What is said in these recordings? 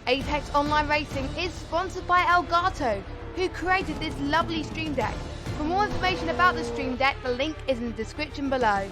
Apex Online Racing is sponsored by Elgato, who created this lovely stream deck. For more information about the stream deck, the link is in the description below.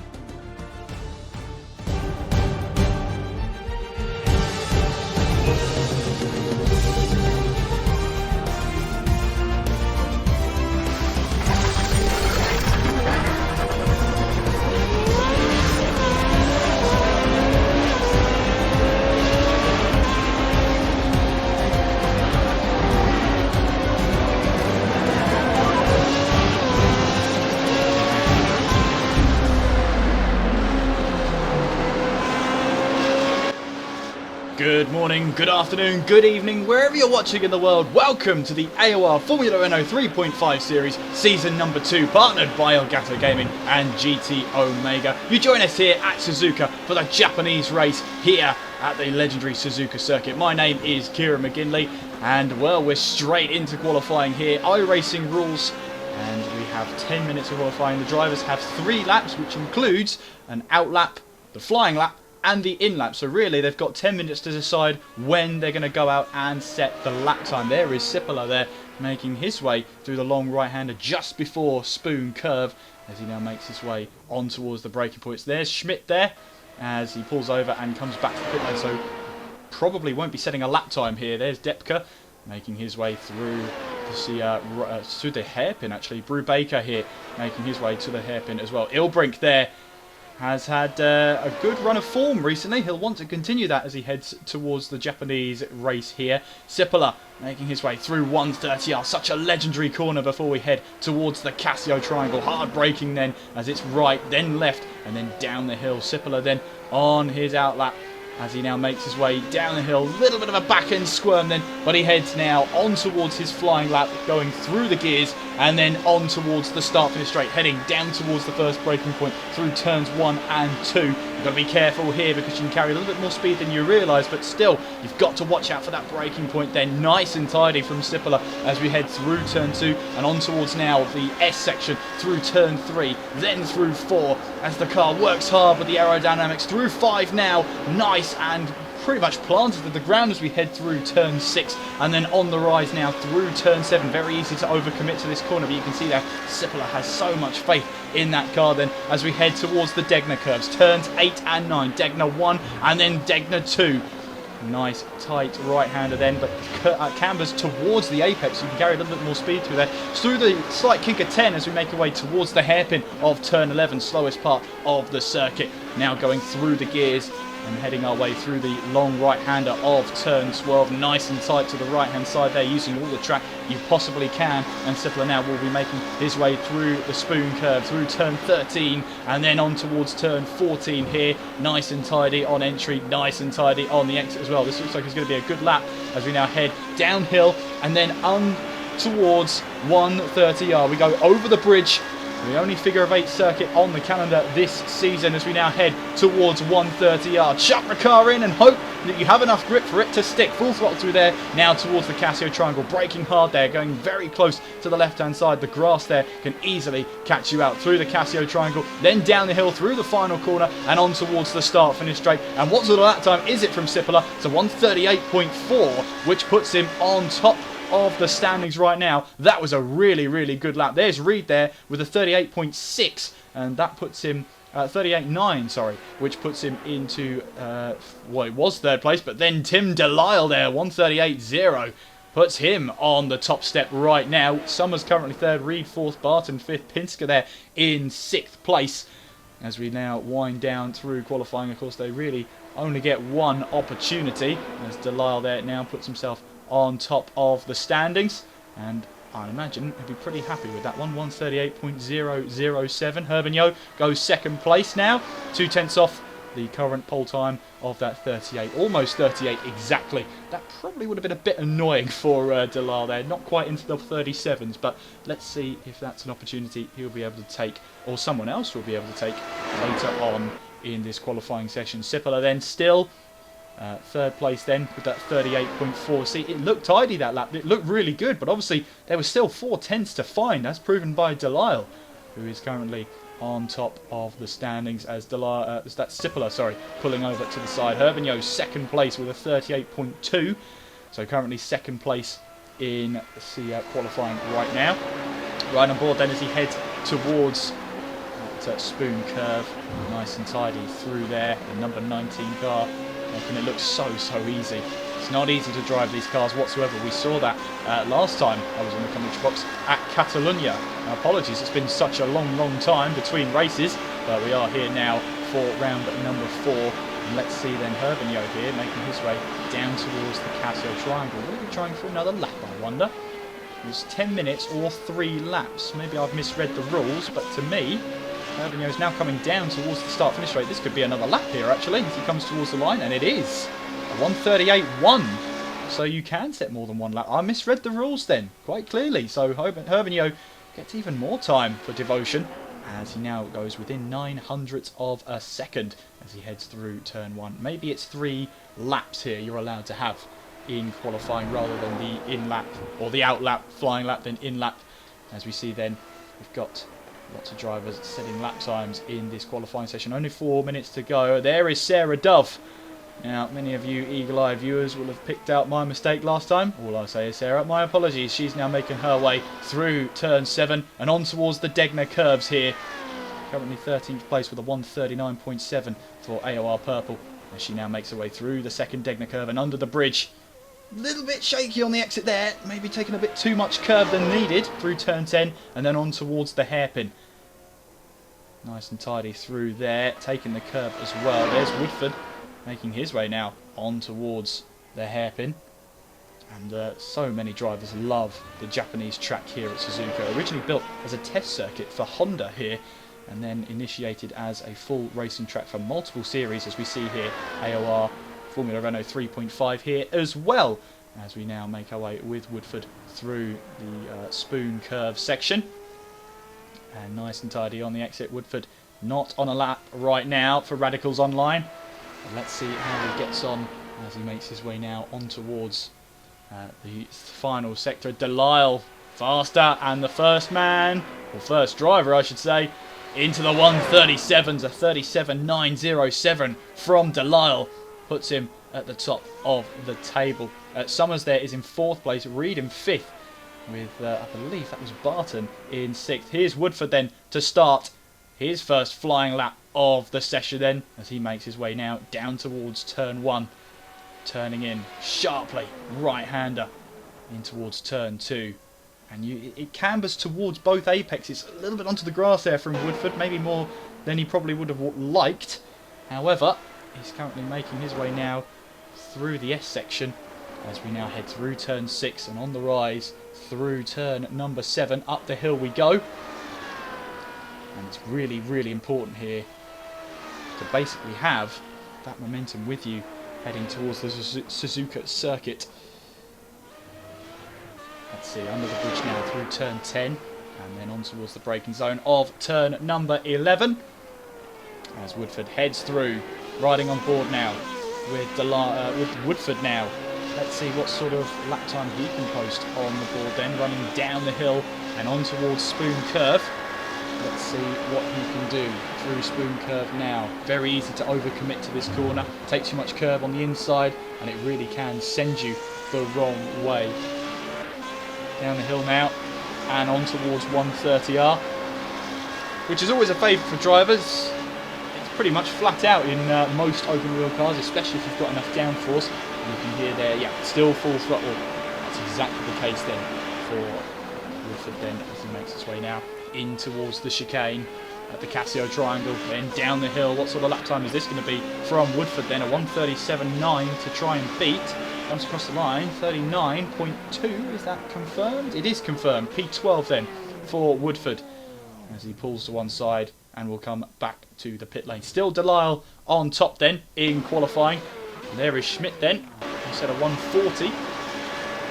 Good morning, good afternoon, good evening, wherever you're watching in the world. Welcome to the AOR Formula Renault 3.5 series, season number 2, partnered by Elgato Gaming and GT Omega. You join us here at Suzuka for the Japanese race here at the legendary Suzuka circuit. My name is Kieran McGinley, and well, we're straight into qualifying here. iRacing rules, and we have 10 minutes of qualifying. The drivers have 3 laps, which includes an out lap, the flying lap, and the in lap. So really they've got 10 minutes to decide when they're going to go out and set the lap time. There is Sipola there making his way through the long right hander just before Spoon curve as he now makes his way on towards the braking points. There's Schmidt there as he pulls over and comes back to the pit lane, so probably won't be setting a lap time here. There's Depka making his way through to see through the hairpin actually. Brubaker here making his way to the hairpin as well. Ilbrink there has had a good run of form recently. He'll want to continue that as he heads towards the Japanese race here. Sipola making his way through 130R. Such a legendary corner before we head towards the Casio triangle. Hard braking then as it's right, then left, and then down the hill. Sipola then on his outlap as he now makes his way down the hill. Little bit of a back end squirm then, but he heads now on towards his flying lap, going through the gears and then on towards the start finish straight, heading down towards the first braking point through turns 1 and 2. You've got to be careful here because you can carry a little bit more speed than you realise, but still you've got to watch out for that braking point then. Nice and tidy from Sipola as we head through turn 2 and on towards now the S section through turn 3, then through 4 as the car works hard with the aerodynamics through 5 now. Nice and pretty much planted to the ground as we head through turn 6 and then on the rise now through turn 7. Very easy to overcommit to this corner, but you can see that Sipola has so much faith in that car then as we head towards the Degner curves. Turns 8 and 9, Degner 1 and then Degner 2. Nice tight right-hander then, but cambers towards the apex. You can carry a little bit more speed through there. Through the slight kink of 10 as we make our way towards the hairpin of turn 11, slowest part of the circuit. Now going through the gears and heading our way through the long right-hander of turn 12. Nice and tight to the right-hand side there, using all the track you possibly can. And Sipola now will be making his way through the Spoon curve, through turn 13, and then on towards turn 14 here. Nice and tidy on entry, nice and tidy on the exit as well. This looks like it's going to be a good lap as we now head downhill and then on towards 130R. We go over the bridge. The only figure of 8 circuit on the calendar this season as we now head towards 130R. Chuck the car in and hope that you have enough grip for it to stick. Full throttle through there, now towards the Casio triangle. Braking hard there, going very close to the left-hand side. The grass there can easily catch you out through the Casio triangle, then down the hill through the final corner and on towards the start-finish straight. And what sort of lap time is it from Sipola? It's a 138.4, which puts him on top of the standings right now. That was a really good lap. There's Reed there with a 38.6 and that puts him 38.9, sorry, which puts him into well, it was third place, but then Tim Delisle there, 138.0, puts him on the top step right now. Summers currently third, Reed fourth, Barton fifth, Pinsker there in 6th place. As we now wind down through qualifying, of course they really only get one opportunity as Delisle there now puts himself on top of the standings, and I imagine he'll be pretty happy with that one. 138.007. Herbenyo goes second place now, 0.2 off the current pole time of that 38, almost 38 exactly. That probably would have been a bit annoying for Delisle there, not quite into the 37s, but let's see if that's an opportunity he'll be able to take, or someone else will be able to take later on in this qualifying session. Sipala then still third place then with that 38.4. See, it looked tidy that lap, it looked really good, but obviously there was still 4/10 to find, as proven by Delisle, who is currently on top of the standings as that's Sipala, sorry, pulling over to the side. Hervigno's second place with a 38.2, so currently second place in the qualifying right now. Right on board then as he heads towards that Spoon curve, nice and tidy through there, the number 19 car, making it look so easy. It's not easy to drive these cars whatsoever. We saw that last time I was in the commentary box at Catalunya. Apologies, it's been such a long time between races, but we are here now for round number 4. And let's see then Hervigno here making his way down towards the Casio Triangle. What are we trying for another lap, I wonder? It's 10 minutes or 3 laps. Maybe I've misread the rules, but to me, Hervigno is now coming down towards the start-finish rate. This could be another lap here, actually, as he comes towards the line, and it is. 1:38.1. So you can set more than one lap. I misread the rules then, quite clearly. So Hervigno gets even more time for devotion, as he now goes within 900ths of a second as he heads through turn 1. Maybe it's 3 laps here you're allowed to have in qualifying, rather than the in-lap, or the out-lap, flying lap, then in-lap. As we see then, we've got lots of drivers setting lap times in this qualifying session. Only 4 minutes to go. There is Sarah Dove. Now, many of you eagle-eyed viewers will have picked out my mistake last time. All I say is, Sarah, my apologies. She's now making her way through turn 7 and on towards the Degner curves here. Currently 13th place with a 1:39.7 for AOR Purple, as she now makes her way through the second Degner curve and under the bridge. A little bit shaky on the exit there, maybe taking a bit too much curve than needed through turn 10 and then on towards the hairpin. Nice and tidy through there, taking the curve as well. There's Woodford making his way now on towards the hairpin. And so many drivers love the Japanese track here at Suzuka. Originally built as a test circuit for Honda here, and then initiated as a full racing track for multiple series, as we see here, AOR, Formula Renault 3.5 here as well, as we now make our way with Woodford through the Spoon curve section. And nice and tidy on the exit. Woodford not on a lap right now for Radicals Online. But let's see how he gets on as he makes his way now on towards the final sector. Delisle faster, and the first man, or first driver I should say, into the 1:37s, a 37.907 from Delisle. Puts him at the top of the table. Summers there is in 4th place, Reed in 5th, with I believe that was Barton in 6th. Here's Woodford then to start his first flying lap of the session then, as he makes his way now down towards turn 1, turning in sharply, right-hander in towards turn 2. And it cambers towards both apexes, a little bit onto the grass there from Woodford, maybe more than he probably would have liked. However, he's currently making his way now through the S section as we now head through turn 6 and on the rise through turn number 7. Up the hill we go. And it's really important here to basically have that momentum with you heading towards the Suzuka circuit. Let's see, under the bridge now through turn 10 and then on towards the braking zone of turn number 11. As Woodford heads through, riding on board now with Woodford now. Let's see what sort of lap time he can post on the board then, running down the hill and on towards Spoon Curve. Let's see what he can do through Spoon Curve now. Very easy to overcommit to this corner. Take too much curve on the inside and it really can send you the wrong way. Down the hill now and on towards 130R, which is always a favourite for drivers. It's pretty much flat out in most open wheel cars, especially if you've got enough downforce. And you can hear there, yeah, still full throttle. That's exactly the case then for Woodford then as he makes his way now in towards the chicane at the Casio Triangle, then down the hill. What sort of lap time is this going to be from Woodford then? A 1:37.9 to try and beat. Comes across the line, 39.2, is that confirmed? It is confirmed, P12 then for Woodford as he pulls to one side and we'll come back to the pit lane. Still Delisle on top then in qualifying. And there is Schmidt then, instead of 140.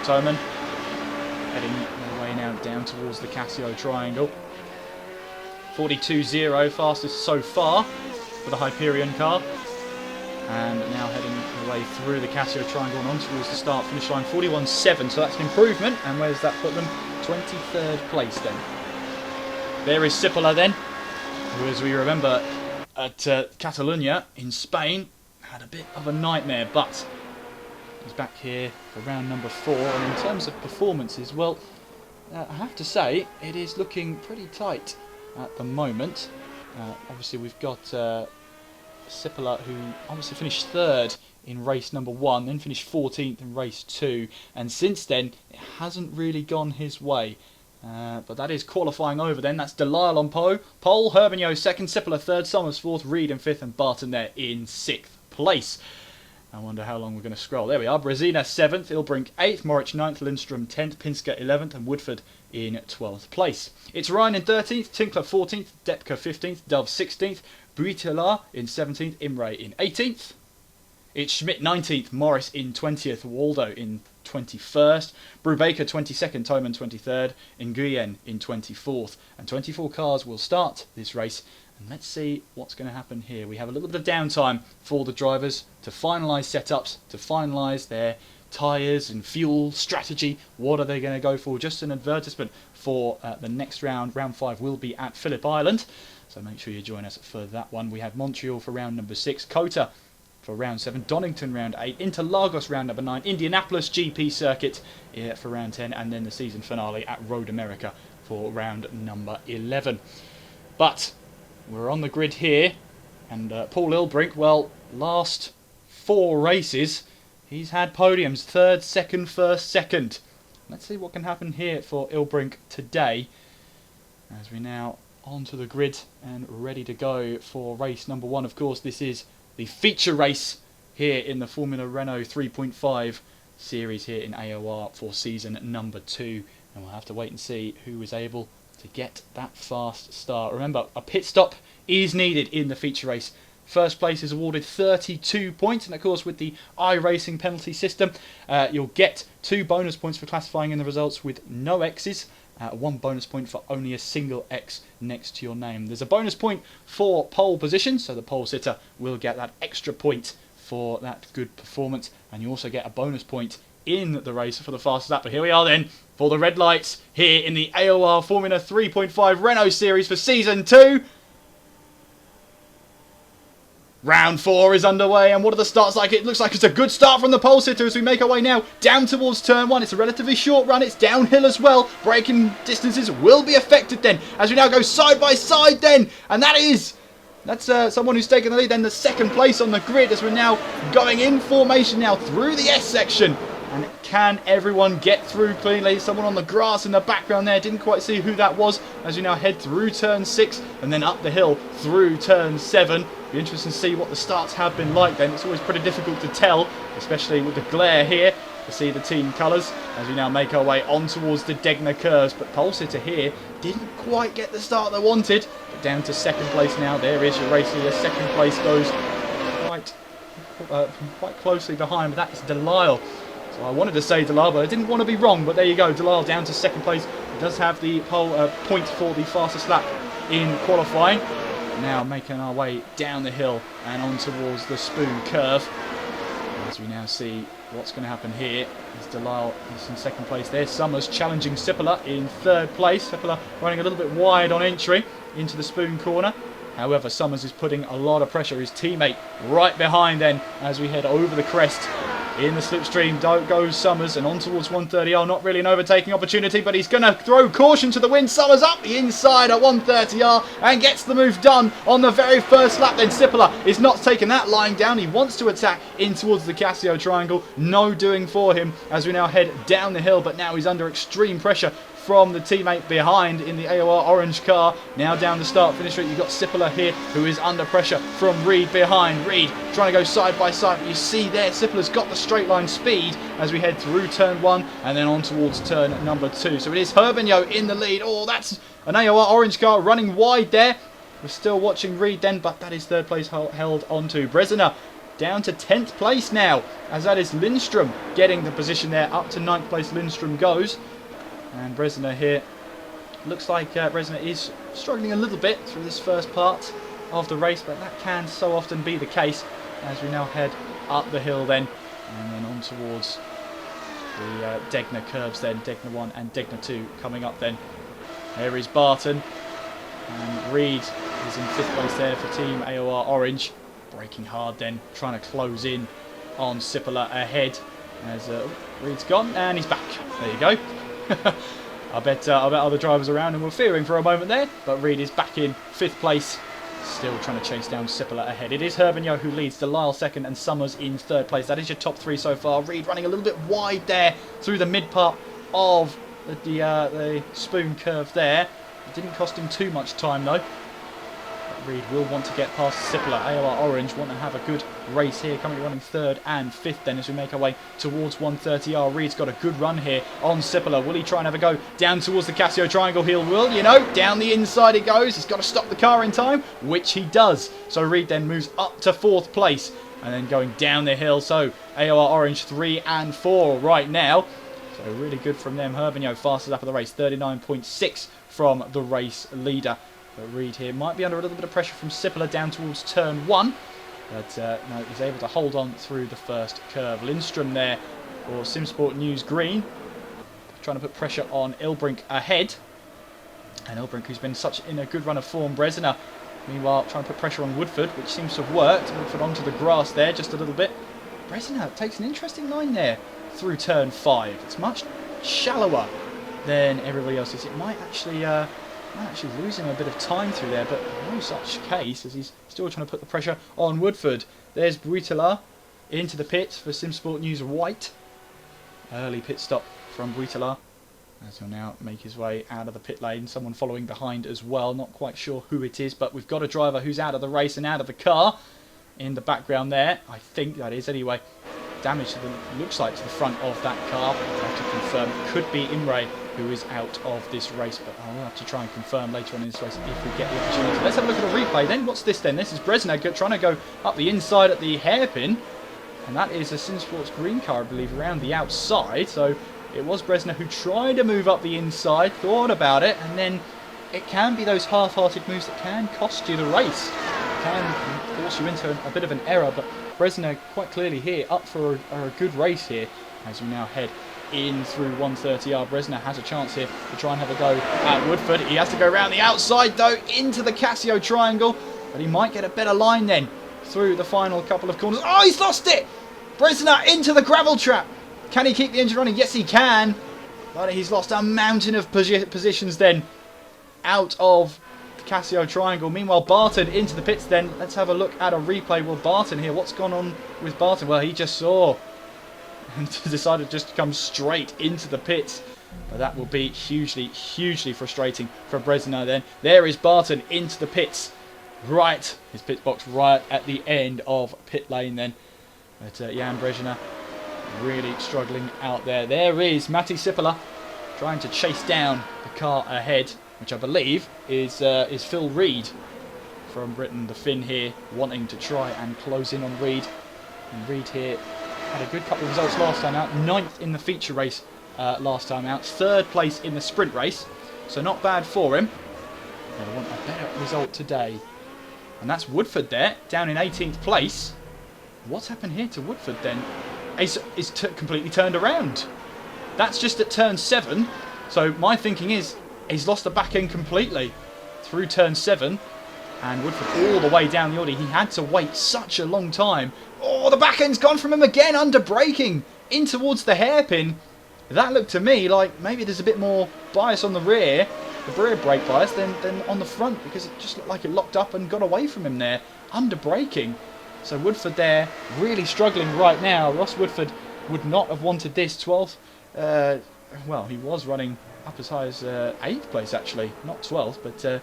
Toman heading their way now down towards the Casio triangle. 42.0 fastest so far for the Hyperion car. And now heading away through the Casio triangle and on towards the start finish line. 41.7, so that's an improvement. And where's that put them? 23rd place then. There is Cipolla then, who, as we remember, at Catalunya in Spain, had a bit of a nightmare, but he's back here for round number 4. And in terms of performances, well, I have to say, it is looking pretty tight at the moment. Obviously, we've got Cipolla, who obviously finished 3rd in race number 1, then finished 14th in race 2, and since then, it hasn't really gone his way. But that is qualifying over then. That's Delisle on pole, Herbigno 2nd, Cipolla 3rd, Somers 4th, Reed in 5th, and Barton there in 6th place. I wonder how long we're going to scroll. There we are. Brezina 7th, Ilbrink 8th, Moritz 9th, Lindstrom 10th, Pinsker 11th, and Woodford in 12th place. It's Ryan in 13th, Tinkler 14th, Depka 15th, Dove 16th, Buitela in 17th, Imre in 18th. It's Schmidt 19th, Morris in 20th, Waldo in 21st, Brubaker 22nd, Toman 23rd, Nguyen in 24th. And 24 cars will start this race. And let's see what's going to happen here. We have a little bit of downtime for the drivers to finalise setups, to finalise their tyres and fuel strategy. What are they going to go for? Just an advertisement for the next round. Round 5 will be at Phillip Island, so make sure you join us for that one. We have Montreal for round number 6, Kota for round 7, Donington round 8, Interlagos round number 9, Indianapolis GP circuit for round 10, and then the season finale at Road America for round number 11. But we're on the grid here, and Paul Ilbrink, well, last 4 races, he's had podiums, 3rd, 2nd, 1st, 2nd. Let's see what can happen here for Ilbrink today, as we now onto the grid and ready to go for race number 1. Of course, this is the feature race here in the Formula Renault 3.5 series here in AOR for season number 2, and we'll have to wait and see who is able to get that fast start. Remember, a pit stop is needed in the feature race. First place is awarded 32 points, and of course with the iRacing penalty system, you'll get 2 bonus points for classifying in the results with no X's, 1 bonus point for only a single X next to your name. There's a bonus point for pole position, so the pole sitter will get that extra point for that good performance, and you also get a bonus point in the race for the fastest lap. But here we are then for the red lights here in the AOR Formula 3.5 Renault Series for Season 2. Round 4 is underway, and what are the starts like? It looks like it's a good start from the pole sitter as we make our way now down towards turn 1. It's a relatively short run, it's downhill as well. Braking distances will be affected then as we now go side by side then, and that's someone who's taken the lead. Then the 2nd place on the grid as we're now going in formation now through the S section. And can everyone get through cleanly? Someone on the grass in the background there, didn't quite see who that was, as we now head through turn 6 and then up the hill through turn 7. Be interesting to see what the starts have been like then. It's always pretty difficult to tell, especially with the glare here, to see the team colours as we now make our way on towards the Degner curves. But pole sitter here didn't quite get the start they wanted. But down to 2nd place now. There is your race leader. 2nd place goes quite closely behind, but that is Delisle. So I wanted to say Delisle, but I didn't want to be wrong. But there you go, Delisle down to 2nd place. He does have the pole point for the fastest lap in qualifying. Now making our way down the hill and on towards the Spoon curve. As we now see what's going to happen here. As Delisle is in 2nd place there. Summers challenging Cipolla in 3rd place. Cipolla running a little bit wide on entry into the Spoon corner. However, Summers is putting a lot of pressure. His teammate right behind then as we head over the crest. In the slipstream goes Summers and on towards 130R. Not really an overtaking opportunity, but he's going to throw caution to the wind. Summers up the inside at 130R and gets the move done on the very first lap. Then Cipolla is not taking that lying down. He wants to attack in towards the Casio triangle. No doing for him as we now head down the hill, but now he's under extreme pressure from the teammate behind in the AOR orange car. Now down the start-finish straight, you've got Cipolla here, who is under pressure from Reed behind. Reed trying to go side by side, but you see there, Cipolla's got the straight line speed as we head through turn 1 and then on towards turn number 2. So it is Herbigno in the lead. Oh, that's an AOR orange car running wide there. We're still watching Reed then, but that is third place held onto. Brezina down to 10th place now, as that is Lindstrom getting the position there. Up to 9th place Lindstrom goes. And Brezina here, looks like Brezina is struggling a little bit through this first part of the race, but that can so often be the case as we now head up the hill then, and then on towards the Degner curves then, Degner 1 and Degner 2 coming up then. There is Barton, and Reed is in 5th place there for Team AOR Orange, braking hard then, trying to close in on Sippola ahead, as Reed's gone, and he's back. There you go. I bet other drivers around him were fearing for a moment there, but Reed is back in 5th place, still trying to chase down Sippola ahead. It is Herbigno who leads, Delisle 2nd and Summers in 3rd place. That is your top 3 so far. Reed running a little bit wide there through the mid part of the spoon curve there. It didn't cost him too much time though. But Reed will want to get past Sippola. AOR Orange want to have a good race here, currently running 3rd and 5th then as we make our way towards 130R. Reed's got a good run here on Sippola. Will he try and have a go down towards the Casio Triangle? He will, you know, down the inside it goes. He's got to stop the car in time, which he does. So Reed then moves up to 4th place and then going down the hill. So AOR Orange 3 and 4 right now. So really good from them. Herbigno fastest up of the race, 39.6 from the race leader. But Reed here might be under a little bit of pressure from Sippola down towards turn 1. But no, he's able to hold on through the first curve. Lindstrom there for SimSport News Green, trying to put pressure on Ilbrink ahead. And Ilbrink, who's been in a good run of form. Brezina, meanwhile, trying to put pressure on Woodford, which seems to have worked. Woodford onto the grass there just a little bit. Brezina takes an interesting line there through turn 5. It's much shallower than everybody else's. It might actually lose him a bit of time through there, but no such case, as he's still trying to put the pressure on Woodford. There's Buitela into the pits for SimSport News White. Early pit stop from Buitela, as he'll now make his way out of the pit lane. Someone following behind as well, not quite sure who it is, but we've got a driver who's out of the race and out of the car in the background there. I think that is anyway. Damage to the, looks like, to the front of that car. I'll have to confirm. Could be Imre who is out of this race, but I'll have to try and confirm later on in this race if we get the opportunity. Let's have a look at the replay then. What's this then? This is Brezina trying to go up the inside at the hairpin, and that is a SimSports green car, I believe, around the outside. So it was Brezina who tried to move up the inside, thought about it, and then it can be those half-hearted moves that can cost you the race. It can force you into a bit of an error, but Brezina quite clearly here up for a good race here as we now head in through 130R. Brezina has a chance here to try and have a go at Woodford. He has to go around the outside though into the Casio Triangle, but he might get a better line then through the final couple of corners. Oh, he's lost it! Brezina into the gravel trap. Can he keep the engine running? Yes, he can, but he's lost a mountain of positions then out of the Casio Triangle. Meanwhile, Barton into the pits then. Let's have a look at a replay. Well, Barton here, what's gone on with Barton? Well, he just saw and decided just to come straight into the pits. But that will be hugely, hugely frustrating for Brezina then. There is Barton into the pits. Right, his pit box right at the end of pit lane then. But Jan Brezina really struggling out there. There is Matti Sippola trying to chase down the car ahead, which I believe is Phil Reed from Britain, the Finn here, wanting to try and close in on Reed. And Reed here had a good couple of results last time out. 9th in the feature race last time out. 3rd place in the sprint race. So not bad for him. I want a better result today. And that's Woodford there, down in 18th place. What's happened here to Woodford then? He's completely turned around. That's just at turn 7. So my thinking is he's lost the back end completely through turn 7. And Woodford all the way down the Audi. He had to wait such a long time. Oh, the back end's gone from him again, under braking in towards the hairpin. That looked to me like maybe there's a bit more bias on the rear brake bias, than on the front, because it just looked like it locked up and got away from him there, under braking. So Woodford there really struggling right now. Ross Woodford would not have wanted this. 12th, well, he was running up as high as 8th place actually, not 12th, but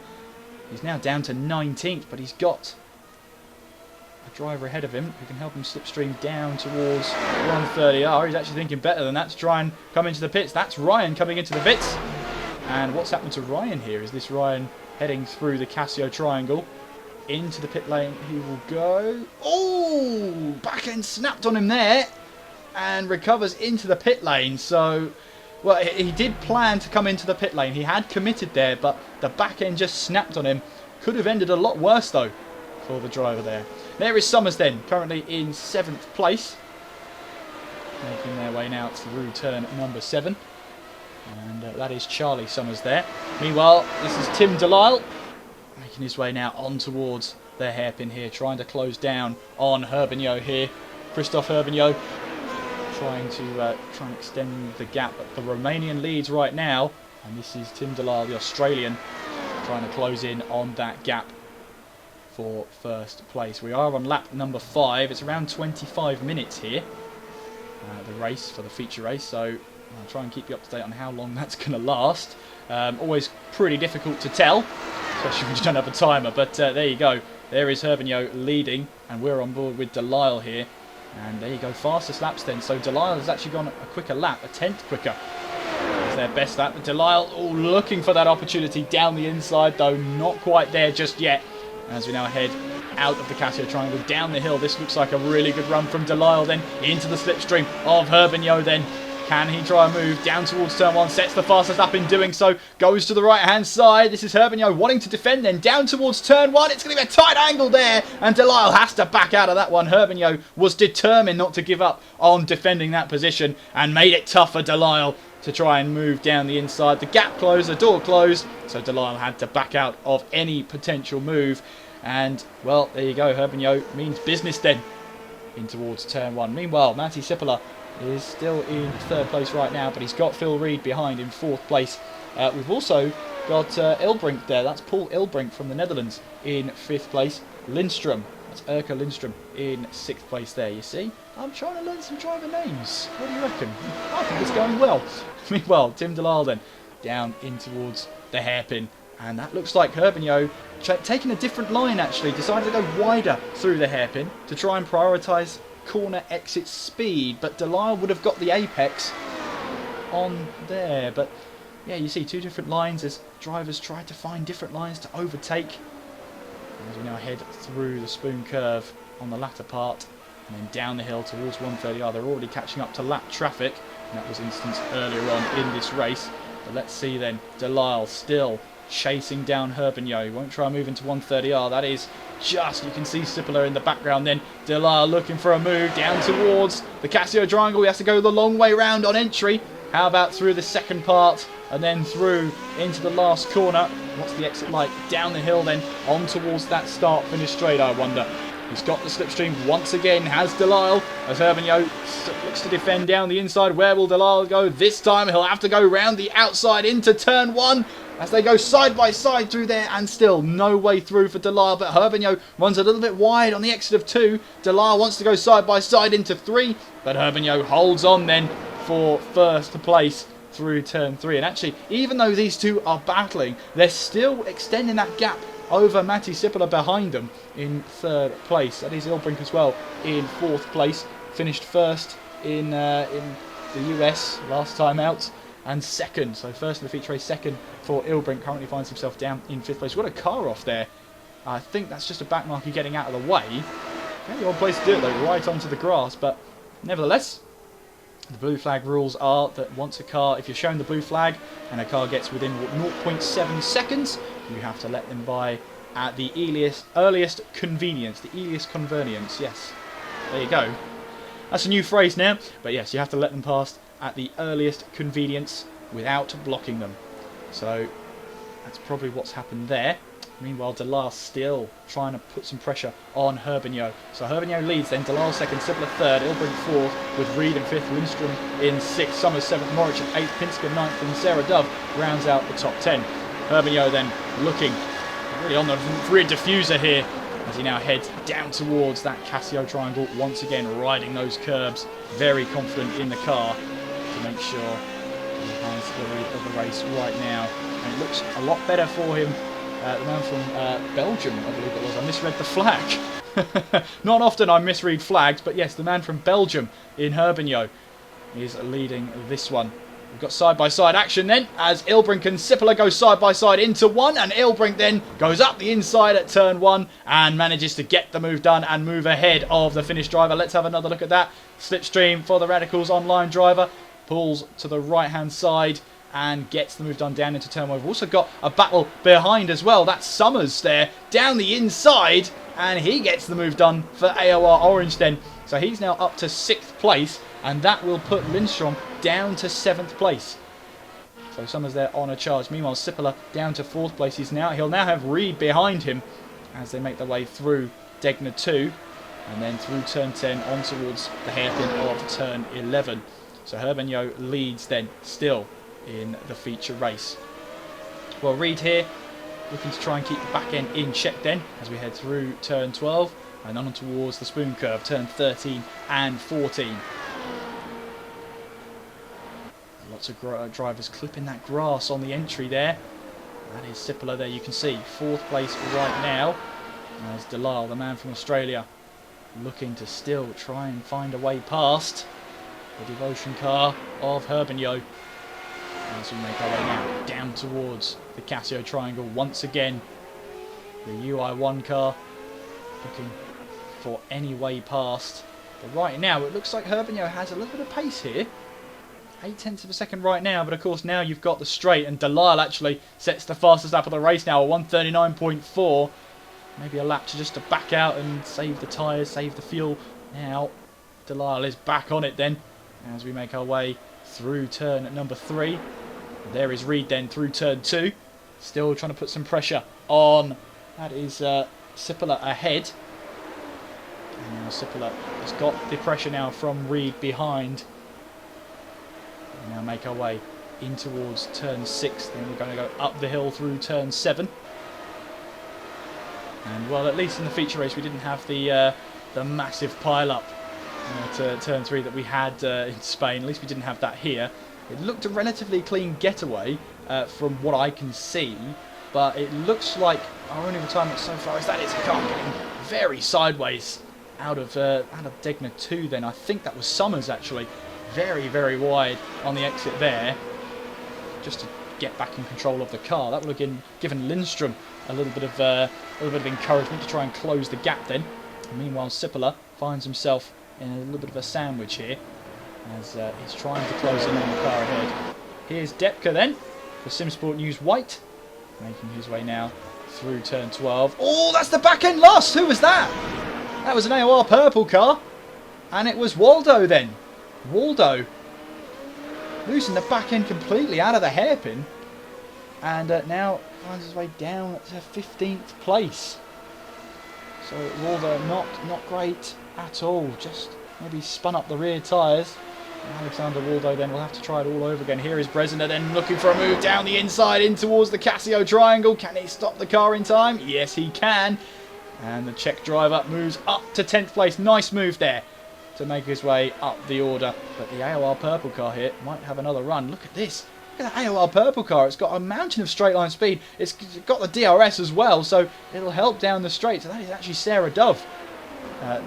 he's now down to 19th, but he's got a driver ahead of him who can help him slipstream down towards 130R. He's actually thinking better than that to try and come into the pits. That's Ryan coming into the pits. And what's happened to Ryan here? Is this Ryan heading through the Casio triangle. Into the pit lane he will go. Oh! Back end snapped on him there. And recovers into the pit lane. So, well, he did plan to come into the pit lane. He had committed there, but the back end just snapped on him. Could have ended a lot worse, though, for the driver there. There is Summers then, currently in 7th place. Making their way now through turn number 7. And that is Charlie Summers there. Meanwhile, this is Tim Delisle. Making his way now on towards their hairpin here. Trying to close down on Herbigno here. Christophe Herbigno trying to extend the gap. But the Romanian leads right now. And this is Tim Delisle, the Australian, trying to close in on that gap for first place. We are on lap number 5. It's around 25 minutes here. The race for the feature race. So I'll try and keep you up to date on how long that's going to last. Always pretty difficult to tell, especially when you don't have a timer. But there you go. There is Herbigno leading, and we're on board with Delisle here. And there you go, fastest laps then. So Delisle has actually gone a quicker lap, a 10th quicker. It's their best lap. But Delisle looking for that opportunity down the inside, though not quite there just yet. As we now head out of the Casio triangle, down the hill. This looks like a really good run from Delisle then into the slipstream of Herbigno then. Can he try and move down towards turn 1? Sets the fastest lap in doing so. Goes to the right-hand side. This is Herbigno wanting to defend then. Down towards turn 1. It's going to be a tight angle there. And Delisle has to back out of that one. Herbigno was determined not to give up on defending that position. And made it tough for Delisle to try and move down the inside. The gap closed. The door closed. So Delisle had to back out of any potential move. And, well, there you go. Herbigno means business then. In towards turn 1. Meanwhile, Matti Sippola is still in 3rd place right now, but he's got Phil Reed behind in 4th place. We've also got Ilbrink there. That's Paul Ilbrink from the Netherlands in 5th place. Lindstrom, that's Erka Lindstrom in 6th place there, you see. I'm trying to learn some driver names. What do you reckon? I think it's going well. Meanwhile, Tim Delisle then down in towards the hairpin. And that looks like Herbigno taking a different line actually. Decided to go wider through the hairpin to try and prioritise corner exit speed, but Delisle would have got the apex on there. But yeah, you see 2 different lines as drivers try to find different lines to overtake. As we now head through the spoon curve on the latter part and then down the hill towards 130R. They're already catching up to lap traffic, and that was instanced earlier on in this race. But let's see then, Delisle still chasing down Herbigno. He won't try and move into 130R. That is just, you can see Sippola in the background then. Delisle looking for a move down towards the Casio triangle. He has to go the long way round on entry. How about through the second part and then through into the last corner? What's the exit like? Down the hill then on towards that start finish straight, I wonder. He's got the slipstream once again, has Delisle, as Herbigno looks to defend down the inside. Where will Delisle go? This time he'll have to go round the outside into turn 1 as they go side by side through there, and still no way through for Delisle. But Herbigno runs a little bit wide on the exit of 2. Delisle wants to go side by side into 3, but Herbigno holds on then for first place through turn 3. And actually, even though these two are battling, they're still extending that gap over Matti Sippola behind them in 3rd place. That is Ilbrink as well in 4th place. Finished first in the US last time out, and 2nd. So first in the feature race, 2nd for Ilbrink. Currently finds himself down in 5th place. Got a car off there. I think that's just a back marker getting out of the way. Very odd place to do it though, right onto the grass. But nevertheless, the blue flag rules are that once a car, if you're shown the blue flag and a car gets within 0.7 seconds, you have to let them by at the earliest convenience. The earliest convenience, yes. There you go. That's a new phrase now. But yes, you have to let them pass at the earliest convenience without blocking them. So that's probably what's happened there. Meanwhile, Delisle still trying to put some pressure on Herbigno. So Herbigno leads, then Delisle 2nd, Sippola 3rd, Ilbrink 4th, with Reed in 5th, Lindstrom in 6th, Summers 7th, Morich in 8th, Pinsker 9th, and Sarah Dove rounds out the top 10. Herbigno then looking really on the rear diffuser here as he now heads down towards that Casio triangle, once again riding those curbs, very confident in the car to make sure he has the lead of the race right now. And it looks a lot better for him. The man from Belgium, I believe it was. I misread the flag. Not often I misread flags, but yes, the man from Belgium in Herbigno is leading this one We've got side-by-side action then, as Ilbrink and Sipala go side-by-side into one, and Ilbrink then goes up the inside at turn 1 and manages to get the move done and move ahead of the Finnish driver. Let's have another look at that. Slipstream for the Radicals online driver. Pulls to the right-hand side and gets the move done down into turn 1. We've also got a battle behind as well. That's Summers there, down the inside, and he gets the move done for AOR Orange then. So he's now up to 6th place, and that will put Lindstrom down to 7th place. So Summers there on a charge. Meanwhile, Sipala down to 4th place. He'll now have Reed behind him as they make their way through Degner 2 and then through turn 10 on towards the hairpin of turn 11. So Herbigno leads then still in the feature race. Well, Reed here looking to try and keep the back end in check then as we head through turn 12 and on towards the spoon curve, turn 13 and 14. Lots of drivers clipping that grass on the entry there. That is Sipala there, you can see. 4th place right now. There's Dalal, the man from Australia, looking to still try and find a way past the devotion car of Herbigno. As we make our way now down towards the Casio Triangle once again. The UI1 car looking for any way past. But right now it looks like Herbigno has a little bit of pace here. 0.8 of a second right now, but of course now you've got the straight, and Dalal actually sets the fastest lap of the race now, 1:39.4. Maybe a lap to back out and save the tyres, save the fuel. Now Dalal is back on it then as we make our way through turn number 3. There is Reed then through turn 2. Still trying to put some pressure on. That is Sipala ahead. And now Sipala has got the pressure now from Reed behind. We now make our way in towards turn 6. Then we're going to go up the hill through turn 7. And well, at least in the feature race we didn't have the massive pile-up to turn 3 that we had in Spain. At least we didn't have that here. It looked a relatively clean getaway from what I can see, but it looks like our only retirement so far is that it's a car getting very sideways out of Degner 2 then. I think that was Summers actually. Very, very wide on the exit there, just to get back in control of the car. That would have given Lindstrom a little bit of encouragement to try and close the gap then. And meanwhile, Sipala finds himself in a little bit of a sandwich here as he's trying to close in on the car ahead. Here's Depka then for SimSport News White, making his way now through turn 12. Oh, that's the back end loss. Who was that? That was an AOR purple car, and it was Waldo then. Waldo losing the back end completely out of the hairpin, and now finds his way down to 15th place. So Waldo not great at all, just maybe spun up the rear tyres. Alexander Waldo then will have to try it all over again. Here is Brezina then looking for a move down the inside in towards the Casio Triangle. Can he stop the car in time? Yes, he can. And the Czech driver moves up to 10th place. Nice move there to make his way up the order. But the AOR purple car here might have another run. Look at this. Look at that AOR purple car. It's got a mountain of straight line speed. It's got the DRS as well, so it'll help down the straight. So that is actually Sarah Dove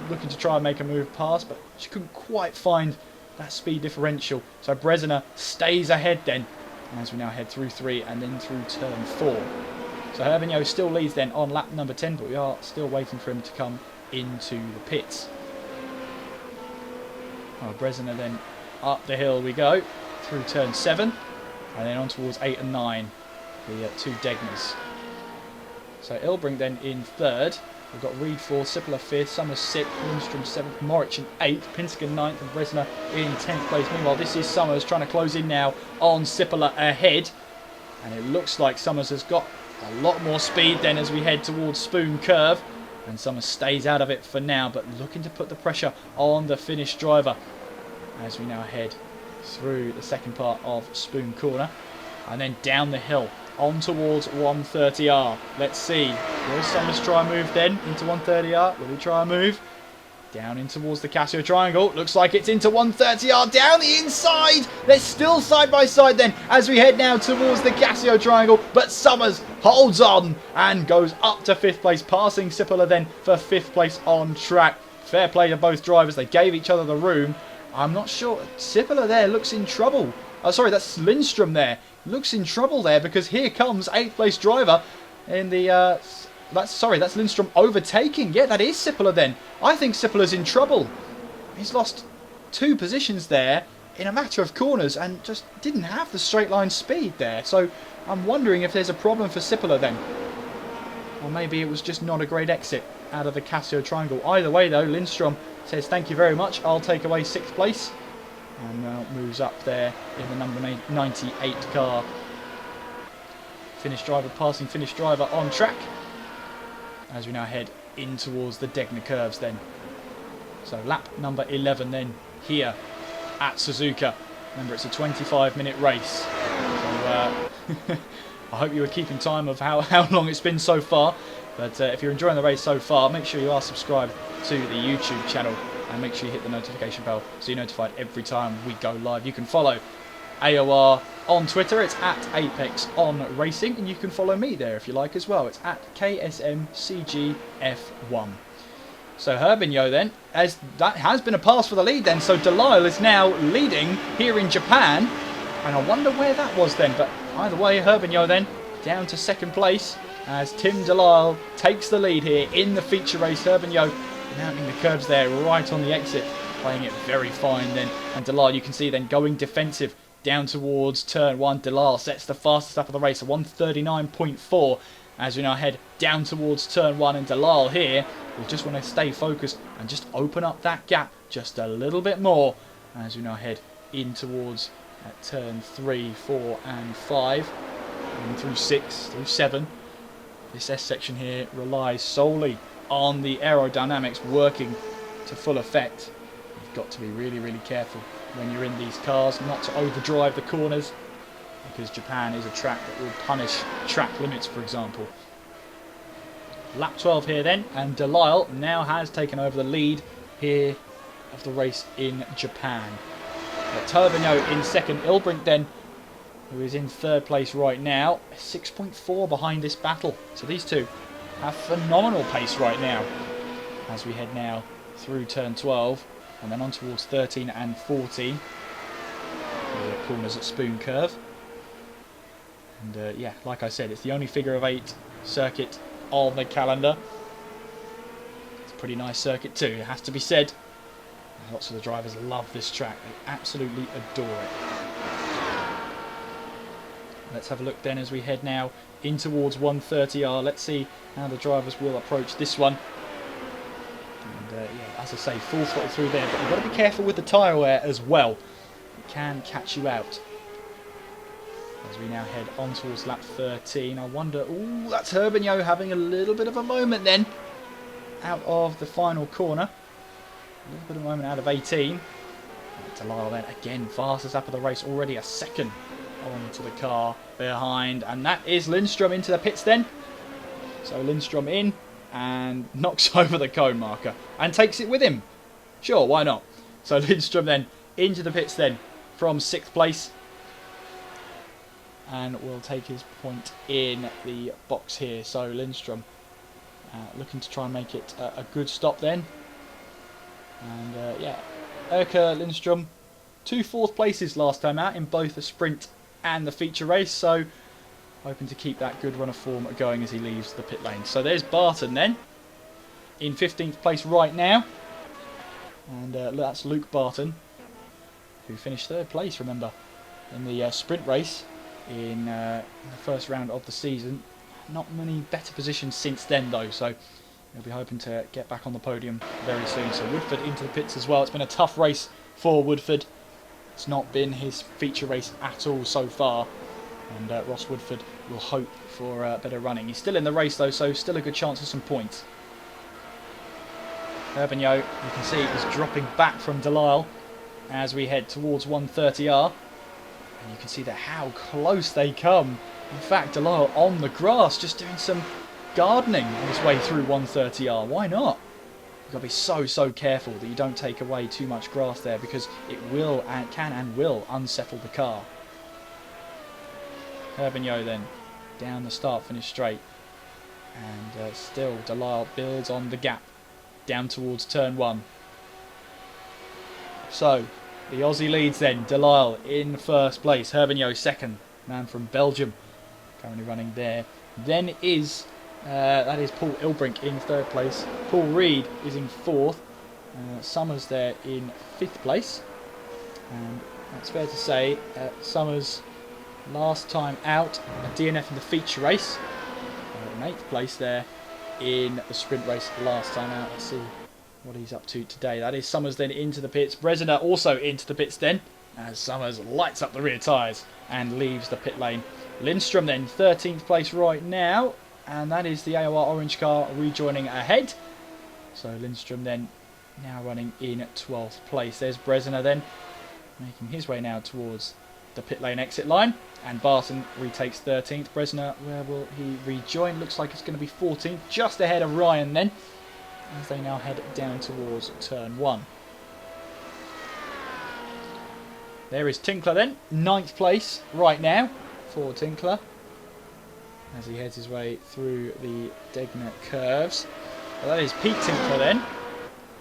looking to try and make a move past, but she couldn't quite find that speed differential. So Brezina stays ahead then as we now head through 3 and then through turn 4. So Herbigno still leads then on lap number 10, but we are still waiting for him to come into the pits. Oh, Brezina then up the hill we go through turn 7 and then on towards 8 and 9, the 2 Degners. So Ilbrink then in 3rd. We've got Reed 4th, Sipala 5th, Summers 6th, Lindstrom 7th, Moric in 8th, Pinsken 9th and Brezina in 10th place. Meanwhile, this is Summers trying to close in now on Sipala ahead. And it looks like Summers has got a lot more speed then as we head towards Spoon Curve. And Summers stays out of it for now, but looking to put the pressure on the Finnish driver as we now head through the second part of Spoon Corner and then down the hill on towards 130R. Let's see, will Summers try a move then into 130R? Will he try a move down in towards the Casio Triangle? Looks like it's into 130R down the inside. They're still side by side then as we head now towards the Casio Triangle, but Summers holds on and goes up to 5th place, passing Sipala then for 5th place on track. Fair play to both drivers. They gave each other the room. I'm not sure. Sipala there looks in trouble Oh, sorry, that's Lindstrom there. Looks in trouble there because here comes 8th place driver in the... that's Lindstrom overtaking. Yeah, that is Sippola then. I think Sippola's in trouble. He's lost 2 positions there in a matter of corners and just didn't have the straight line speed there. So I'm wondering if there's a problem for Sippola then. Or maybe it was just not a great exit out of the Casio triangle. Either way though, Lindstrom says thank you very much. I'll take away 6th place. And moves up there in the number 98 car. Finish driver passing finish driver on track. As we now head in towards the Degner curves then. So lap number 11 then here at Suzuka. Remember, it's a 25-minute race. So I hope you were keeping time of how long it's been so far. But if you're enjoying the race so far, make sure you are subscribed to the YouTube channel. And make sure you hit the notification bell so you're notified every time we go live. You can follow AOR on Twitter. It's at Apex on Racing. And you can follow me there if you like as well. It's at KSMCGF1. So Herbigno then, as that has been a pass for the lead then. So Delisle is now leading here in Japan. And I wonder where that was then. But either way, Herbigno then down to 2nd place as Tim Delisle takes the lead here in the feature race. Herbigno mounting the curves there right on the exit, playing it very fine then. And Delisle, you can see then going defensive down towards turn 1. Delisle sets the fastest lap of the race, a 1:39.4, as we now head down towards turn 1. And Delisle here will just want to stay focused and just open up that gap just a little bit more as we now head in towards turn 3, 4 and 5 and through 6, through 7. This S section here relies solely on the aerodynamics working to full effect. You've got to be really, really careful when you're in these cars not to overdrive the corners, because Japan is a track that will punish track limits, for example. Lap 12 here then, and Delisle now has taken over the lead here of the race in Japan. Herbigno in 2nd, Ilbrink then, who is in 3rd place right now, 6.4 behind this battle. So these two have phenomenal pace right now as we head now through turn 12 and then on towards 13 and 14. The corners at Spoon Curve. And yeah, like I said, it's the only figure of 8 circuit on the calendar. It's a pretty nice circuit too, it has to be said. Lots of the drivers love this track, they absolutely adore it. Let's have a look then as we head now in towards 130R. Let's see how the drivers will approach this one. And yeah, as I say, full throttle through there, but you've got to be careful with the tyre wear as well. It can catch you out. As we now head on towards lap 13, I wonder... Ooh, that's Herbigno having a little bit of a moment then out of the final corner. A little bit of a moment out of 18. Delisle then again fastest lap of the race, already a 2nd onto the car behind, and that is Lindstrom into the pits then. So Lindstrom in and knocks over the cone marker and takes it with him. Sure, why not? So Lindstrom then into the pits then from 6th place, and will take his point in the box here. So Lindstrom looking to try and make it a good stop then. And yeah, Erka Lindstrom 2 4th places last time out in both the sprint and the feature race, so hoping to keep that good run of form going as he leaves the pit lane. So there's Barton then in 15th place right now, and that's Luke Barton, who finished 3rd place, remember, in the sprint race in the first round of the season. Not many better positions since then though, so he'll be hoping to get back on the podium very soon. So Woodford into the pits as well. It's been a tough race for Woodford. It's not been his feature race at all so far, and Ross Woodford will hope for better running. He's still in the race though, so still a good chance of some points. Herbigno, you can see, is dropping back from Delisle as we head towards 130R, and you can see that how close they come. In fact, Delisle on the grass, just doing some gardening on his way through 130R. Why not? You've got to be so careful that you don't take away too much grass there, because it will and can and will unsettle the car. Herbigno then down the start finish straight, and still Delisle builds on the gap down towards turn 1. So The Aussie leads then. Delisle in first place. Herbigno second. Man from Belgium currently running there. Then is that is Paul Ilbrink in third place. Paul Reed is in fourth. Summers there in fifth place. And that's fair to say, Summers last time out, a DNF in the feature race. In eighth place there in the sprint race last time out. Let's see what he's up to today. That is Summers then into the pits. Brezina also into the pits then, as Summers lights up the rear tyres and leaves the pit lane. Lindstrom then 13th place right now, and that is the AOR orange car rejoining ahead. So Lindstrom then now running in 12th place. There's Brezina then making his way now towards the pit lane exit line, and Barton retakes 13th. Brezina, where will he rejoin? Looks like it's going to be 14th, just ahead of Ryan then, as they now head down towards turn 1. There is Tinkler then, 9th place right now for Tinkler, as he heads his way through the Degner curves. Well, that is Pete Tinkler then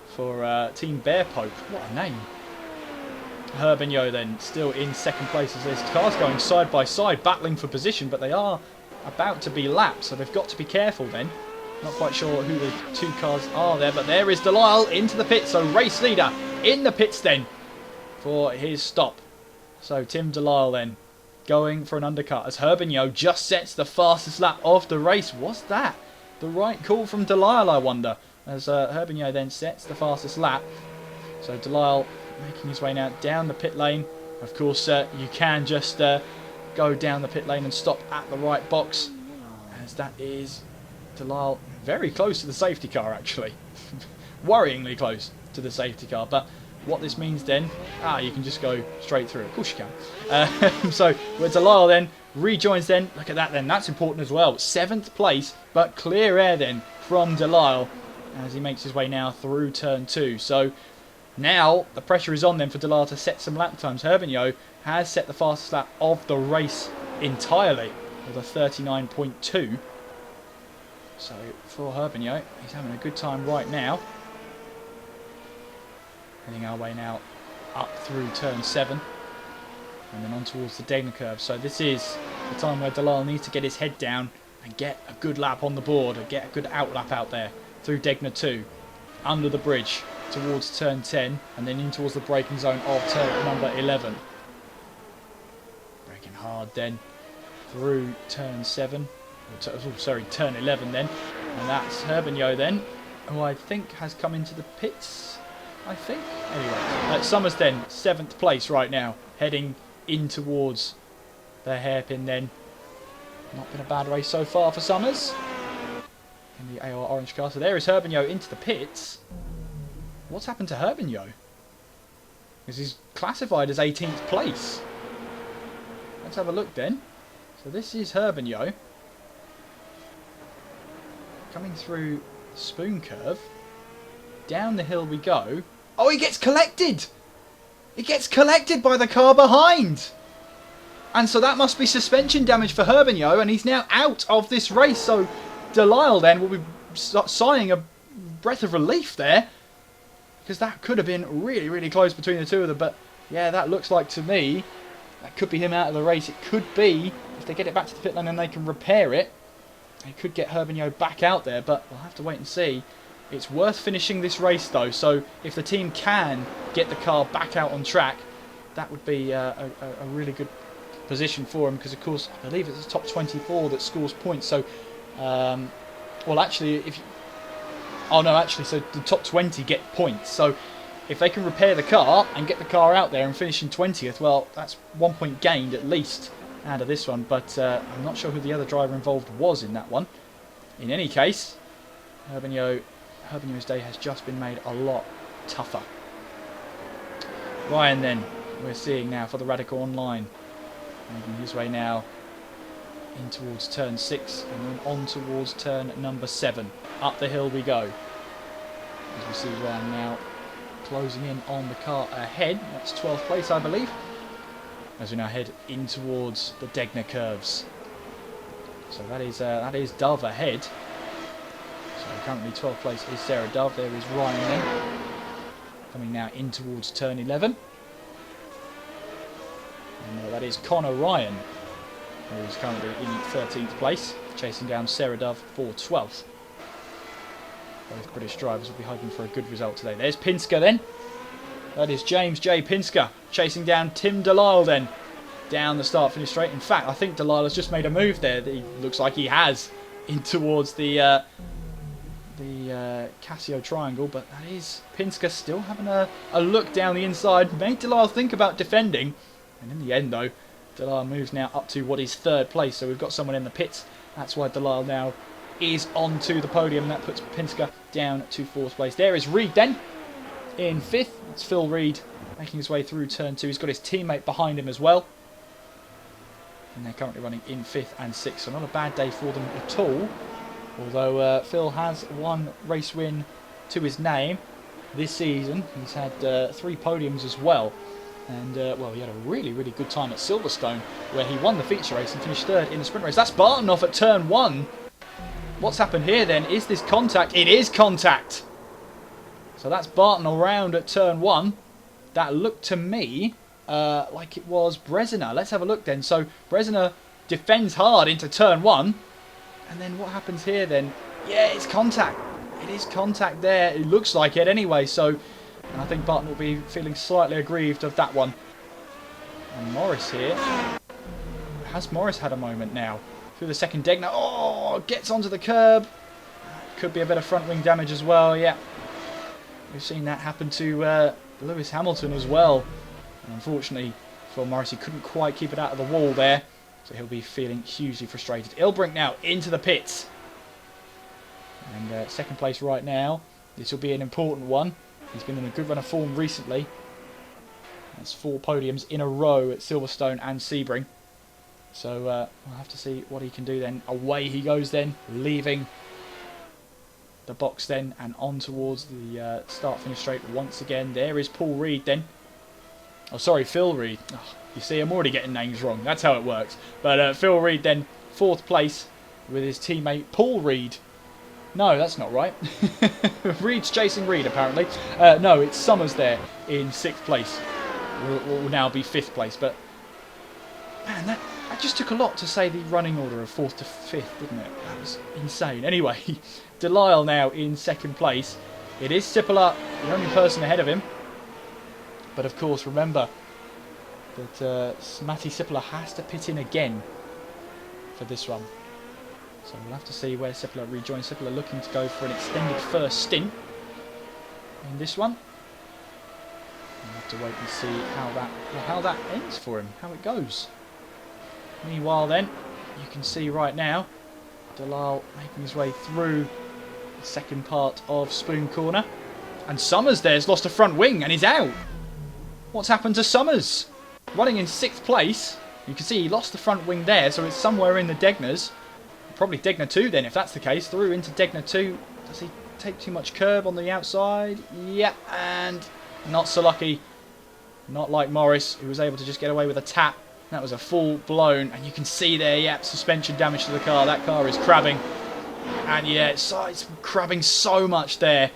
for Team Bearpoke. What a name. Herbigno then still in second place, as there's cars going side by side battling for position, but they are about to be lapped, so they've got to be careful then. Not quite sure who the two cars are there, but there is Delisle into the pits, so race leader in the pits then for his stop. So Tim Delisle then going for an undercut as Herbigno just sets the fastest lap of the race. Was that the right call from Delisle, I wonder, as Herbigno then sets the fastest lap. So Delisle making his way now down the pit lane. Of course, you can just go down the pit lane and stop at the right box, as that is Delisle very close to the safety car, actually. Worryingly close to the safety car. But what this means then, you can just go straight through. Of course you can. So where Delisle then rejoins then, look at that then, that's important as well. 7th place, but clear air then from Delisle as he makes his way now through turn 2. So now the pressure is on then for Delisle to set some lap times. Herbigno has set the fastest lap of the race entirely with a 39.2. So for Herbigno, he's having a good time right now. Heading our way now up through turn 7 and then on towards the Degner curve. So this is the time where Delisle needs to get his head down and get a good lap on the board, and get a good outlap out there through Degner 2, under the bridge towards turn 10 and then in towards the braking zone of turn number 11. Braking hard then through turn 7, turn 11 then, and that's Herbigno then, who I think has come into the pits, I think. Anyway, Summers then 7th place right now, heading in towards the hairpin then. Not been a bad race so far for Summers in the AOR orange car. So there is Herbigno into the pits. What's happened to Herbigno? Because he's classified as 18th place. Let's have a look then. So this is Herbigno coming through the spoon curve. Down the hill we go. Oh, he gets collected! He gets collected by the car behind! And so that must be suspension damage for Herbigno, and he's now out of this race. So Delisle then will be sighing a breath of relief there, because that could have been really, really close between the two of them. But yeah, that looks like to me that could be him out of the race. It could be, if they get it back to the pit lane and they can repair it, it could get Herbigno back out there, but we'll have to wait and see. It's worth finishing this race though, so if the team can get the car back out on track, that would be a really good position for him, because of course I believe it's the top 24 that scores points. So well, actually, so the top 20 get points. So if they can repair the car and get the car out there and finish in 20th, well, that's 1 point gained at least out of this one. But I'm not sure who the other driver involved was in that one. In any case, Herbigno's day has just been made a lot tougher. Ryan then, we're seeing now for the Radical Online, making his way now in towards turn 6 and then on towards turn number 7. Up the hill we go. As we see Ryan now closing in on the car ahead. That's 12th place, I believe. As we now head in towards the Degner curves. So that is Dove ahead. So currently 12th place is Sarah Dove. There is Ryan then, coming now in towards turn 11. And that is Conor Ryan, who's currently in 13th place, chasing down Sarah Dove for 12th. Both British drivers will be hoping for a good result today. There's Pinsker then. That is James J. Pinsker chasing down Tim Delisle then. Down the start-finish straight. In fact, I think Delisle has just made a move there. That he looks like he has in towards the Casio triangle. But that is Pinsker still having a look down the inside. Made Delisle think about defending. And in the end, though, Delisle moves now up to what is 3rd place. So we've got someone in the pits. That's why Delisle now is onto the podium. That puts Pinsker down to 4th place. There is Reed then in 5th. That's Phil Reed making his way through turn 2. He's got his teammate behind him as well. And they're currently running in 5th and 6th. So not a bad day for them at all. Although Phil has one race win to his name this season. He's had 3 podiums as well. And, well, he had a really, really good time at Silverstone, where he won the feature race and finished 3rd in the sprint race. That's Barton off at turn 1. What's happened here, then? Is this contact? It is contact! So that's Barton around at turn 1. That looked to me like it was Brezina. Let's have a look, then. So, Brezina defends hard into turn 1. And then what happens here, then? Yeah, it's contact. It is contact there. It looks like it anyway, so... And I think Barton will be feeling slightly aggrieved of that one. And Morris here. Has Morris had a moment now? Through the second Degner. Oh, gets onto the curb. Could be a bit of front wing damage as well, yeah. We've seen that happen to Lewis Hamilton as well. And unfortunately for Morris, he couldn't quite keep it out of the wall there. So he'll be feeling hugely frustrated. Ilbrink now into the pits. And 2nd place right now. This will be an important one. He's been in a good run of form recently. That's 4 podiums in a row at Silverstone and Sebring. So we'll have to see what he can do then. Away he goes then, leaving the box then and on towards the start-finish straight once again. There is Paul Reed then. Oh, sorry, Phil Reed. Oh, you see, I'm already getting names wrong. That's how it works. But Phil Reed then, 4th place with his teammate Paul Reed. No, that's not right. Reed's chasing Reed, apparently. No, it's Summers there in 6th place. Will now be 5th place. But, man, that just took a lot to say the running order of 4th to 5th, didn't it? That was insane. Anyway, Delisle now in 2nd place. It is Sipola, the only person ahead of him. But, of course, remember that Matti Sipola has to pit in again for this one. So we'll have to see where Sipola rejoins. Sipola looking to go for an extended first stint in this one. We'll have to wait and see how that ends for him, how it goes. Meanwhile then, you can see right now, Delisle making his way through the second part of Spoon Corner. And Summers there's lost a front wing and he's out. What's happened to Summers? Running in 6th place. You can see he lost the front wing there, so it's somewhere in the Degners. Probably Degner 2 then, if that's the case. Through into Degner 2. Does he take too much curb on the outside? Yeah, and not so lucky. Not like Morris, who was able to just get away with a tap. That was a full blown, and you can see there, yep, suspension damage to the car. That car is crabbing. And yeah, it's crabbing so much there.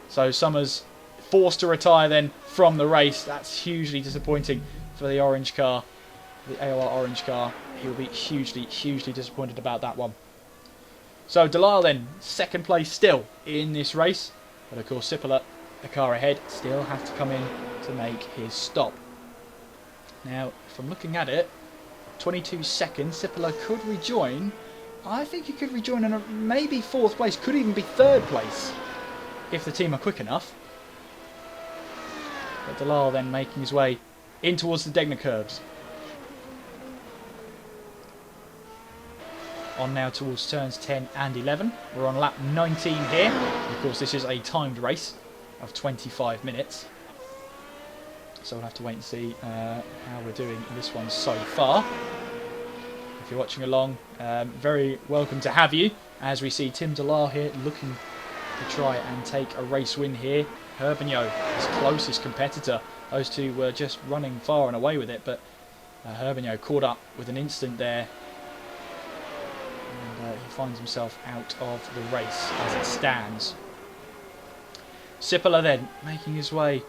So Summers forced to retire then from the race. That's hugely disappointing for the orange car, the AOR orange car. He'll be hugely, hugely disappointed about that one. So Delisle then, 2nd place still in this race. But of course Sipola, the car ahead, still has to come in to make his stop. Now, from looking at it, 22 seconds, Sipola could rejoin. I think he could rejoin in maybe 4th place, could even be 3rd place, if the team are quick enough. But Delisle then making his way in towards the Degner curves. On now towards turns 10 and 11. We're on lap 19 here. Of course, this is a timed race of 25 minutes. So we'll have to wait and see how we're doing in this one so far. If you're watching along, very welcome to have you. As we see Tim Delisle here looking to try and take a race win here. Herbigno, his closest competitor. Those two were just running far and away with it, but Herbigno caught up with an instant there. He finds himself out of the race as it stands. Sipola then making his way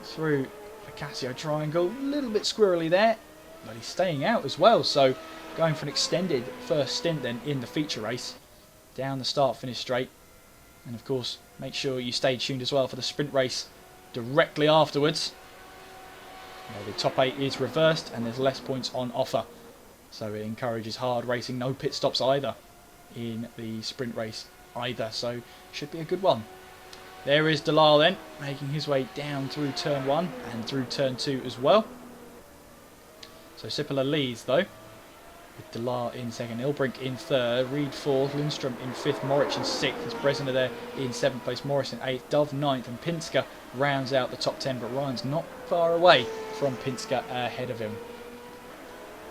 through the Casio triangle. A little bit squirrely there. but he's staying out as well. So going for an extended first stint then in the feature race. Down the start-finish straight. And of course, make sure you stay tuned as well for the sprint race directly afterwards. The top 8 is reversed and there's less points on offer. So it encourages hard racing. No pit stops either in the sprint race either. So should be a good one. There is Dalal then, making his way down through turn 1 and through turn 2 as well. So Sipala leads though, with Dalal in second, Ilbrink in third, Reed fourth, Lindstrom in fifth, Morich in sixth. There's Bresner there in seventh place, Morris in eighth, Dove ninth, and Pinsker rounds out the top 10. But Ryan's not far away from Pinsker ahead of him.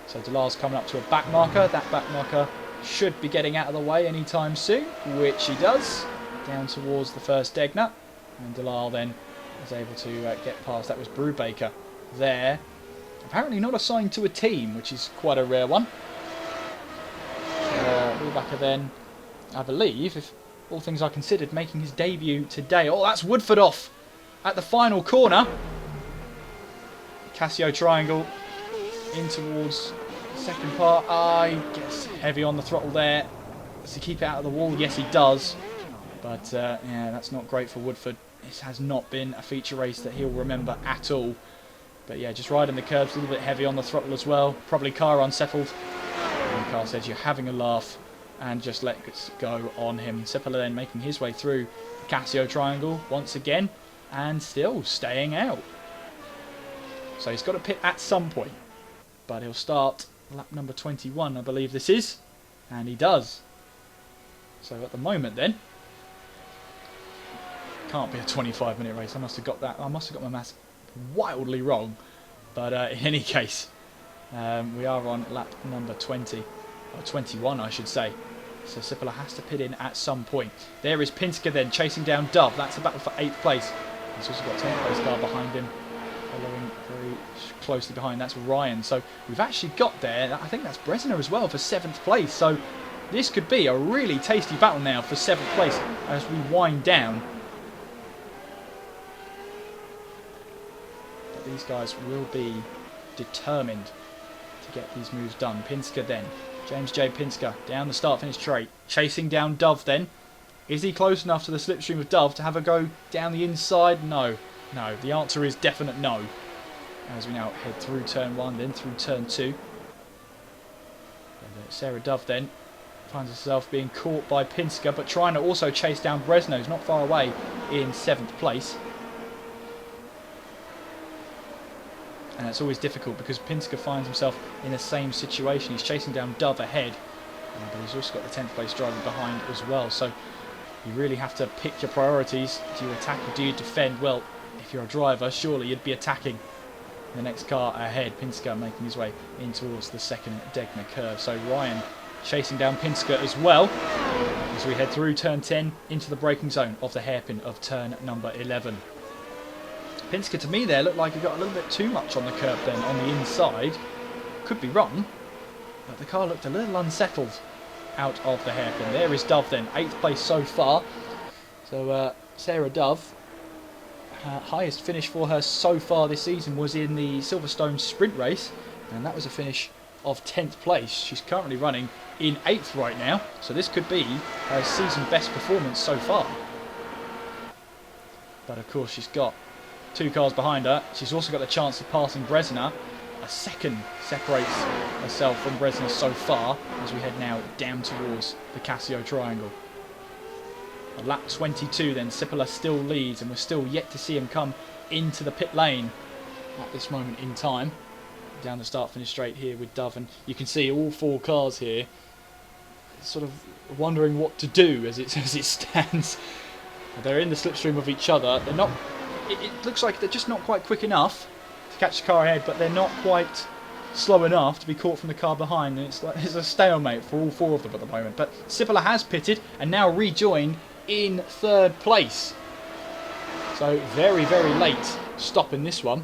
So Dalal's coming up to a back marker. That back marker should be getting out of the way anytime soon, which he does. Down towards the first Degner, and Dalal then is able to get past. That was Brubaker there. Apparently not assigned to a team, which is quite a rare one. Brubaker then, I believe, if all things are considered, making his debut today. Oh, that's Woodford off at the final corner. Casio triangle in towards the second part. He gets heavy on the throttle there. Does he keep it out of the wall? Yes, he does. But yeah, that's not great for Woodford. This has not been a feature race that he'll remember at all. But yeah, just riding the curbs, a little bit heavy on the throttle as well. Probably car unsettled. And the car says you're having a laugh and just let it go on him. Sipala then making his way through the Casio triangle once again and still staying out. So he's got to pit at some point. But he'll start lap number 21, I believe this is. And he does. So at the moment then, can't be a 25-minute race. I must have got that. I must have got my maths wildly wrong. But in any case, we are on lap number 20, or 21, I should say. So Sipala has to pit in at some point. There is Pinsker then chasing down Dove. That's a battle for 8th place. He's also got 10th place car behind him, following very closely behind. That's Ryan. So we've actually got there. I think that's Bresner as well for 7th place. So this could be a really tasty battle now for 7th place as we wind down. These guys will be determined to get these moves done. Pinsker then. James J. Pinsker down the start-finish straight. Chasing down Dove then. Is he close enough to the slipstream of Dove to have a go down the inside? No. No. The answer is definite no. As we now head through turn 1, then through turn 2. And Sarah Dove then finds herself being caught by Pinsker, but trying to also chase down Bresno, who's not far away in 7th place. And it's always difficult because Pinsker finds himself in the same situation. He's chasing down Dove ahead, but he's also got the 10th place driver behind as well. So you really have to pick your priorities. Do you attack or do you defend? Well, if you're a driver, surely you'd be attacking the next car ahead. Pinsker making his way in towards the second Degner curve. So Ryan chasing down Pinsker as well as we head through turn 10 into the braking zone of the hairpin of turn number 11. Pinsker to me there looked like he got a little bit too much on the curb then on the inside. Could be wrong, but the car looked a little unsettled out of the hairpin. There is Dove then, 8th place so far. So Sarah Dove, highest finish for her so far this season was in the Silverstone sprint race, and that was a finish of 10th place. She's currently running in 8th right now, so this could be her season best performance so far. But of course she's got 2 cars behind her. She's also got the chance of passing Bresner. A second separates herself from Bresner so far as we head now down towards the Casio triangle. On lap 22 then, Sipala still leads and we're still yet to see him come into the pit lane at this moment in time. Down the start finish straight here with Dove, and you can see all 4 cars here sort of wondering what to do as it stands. They're in the slipstream of each other. They're not. It looks like they're just not quite quick enough to catch the car ahead, but they're not quite slow enough to be caught from the car behind. And it's a stalemate for all 4 of them at the moment. But Sipala has pitted and now rejoined in 3rd place. So very, very late stop in this one.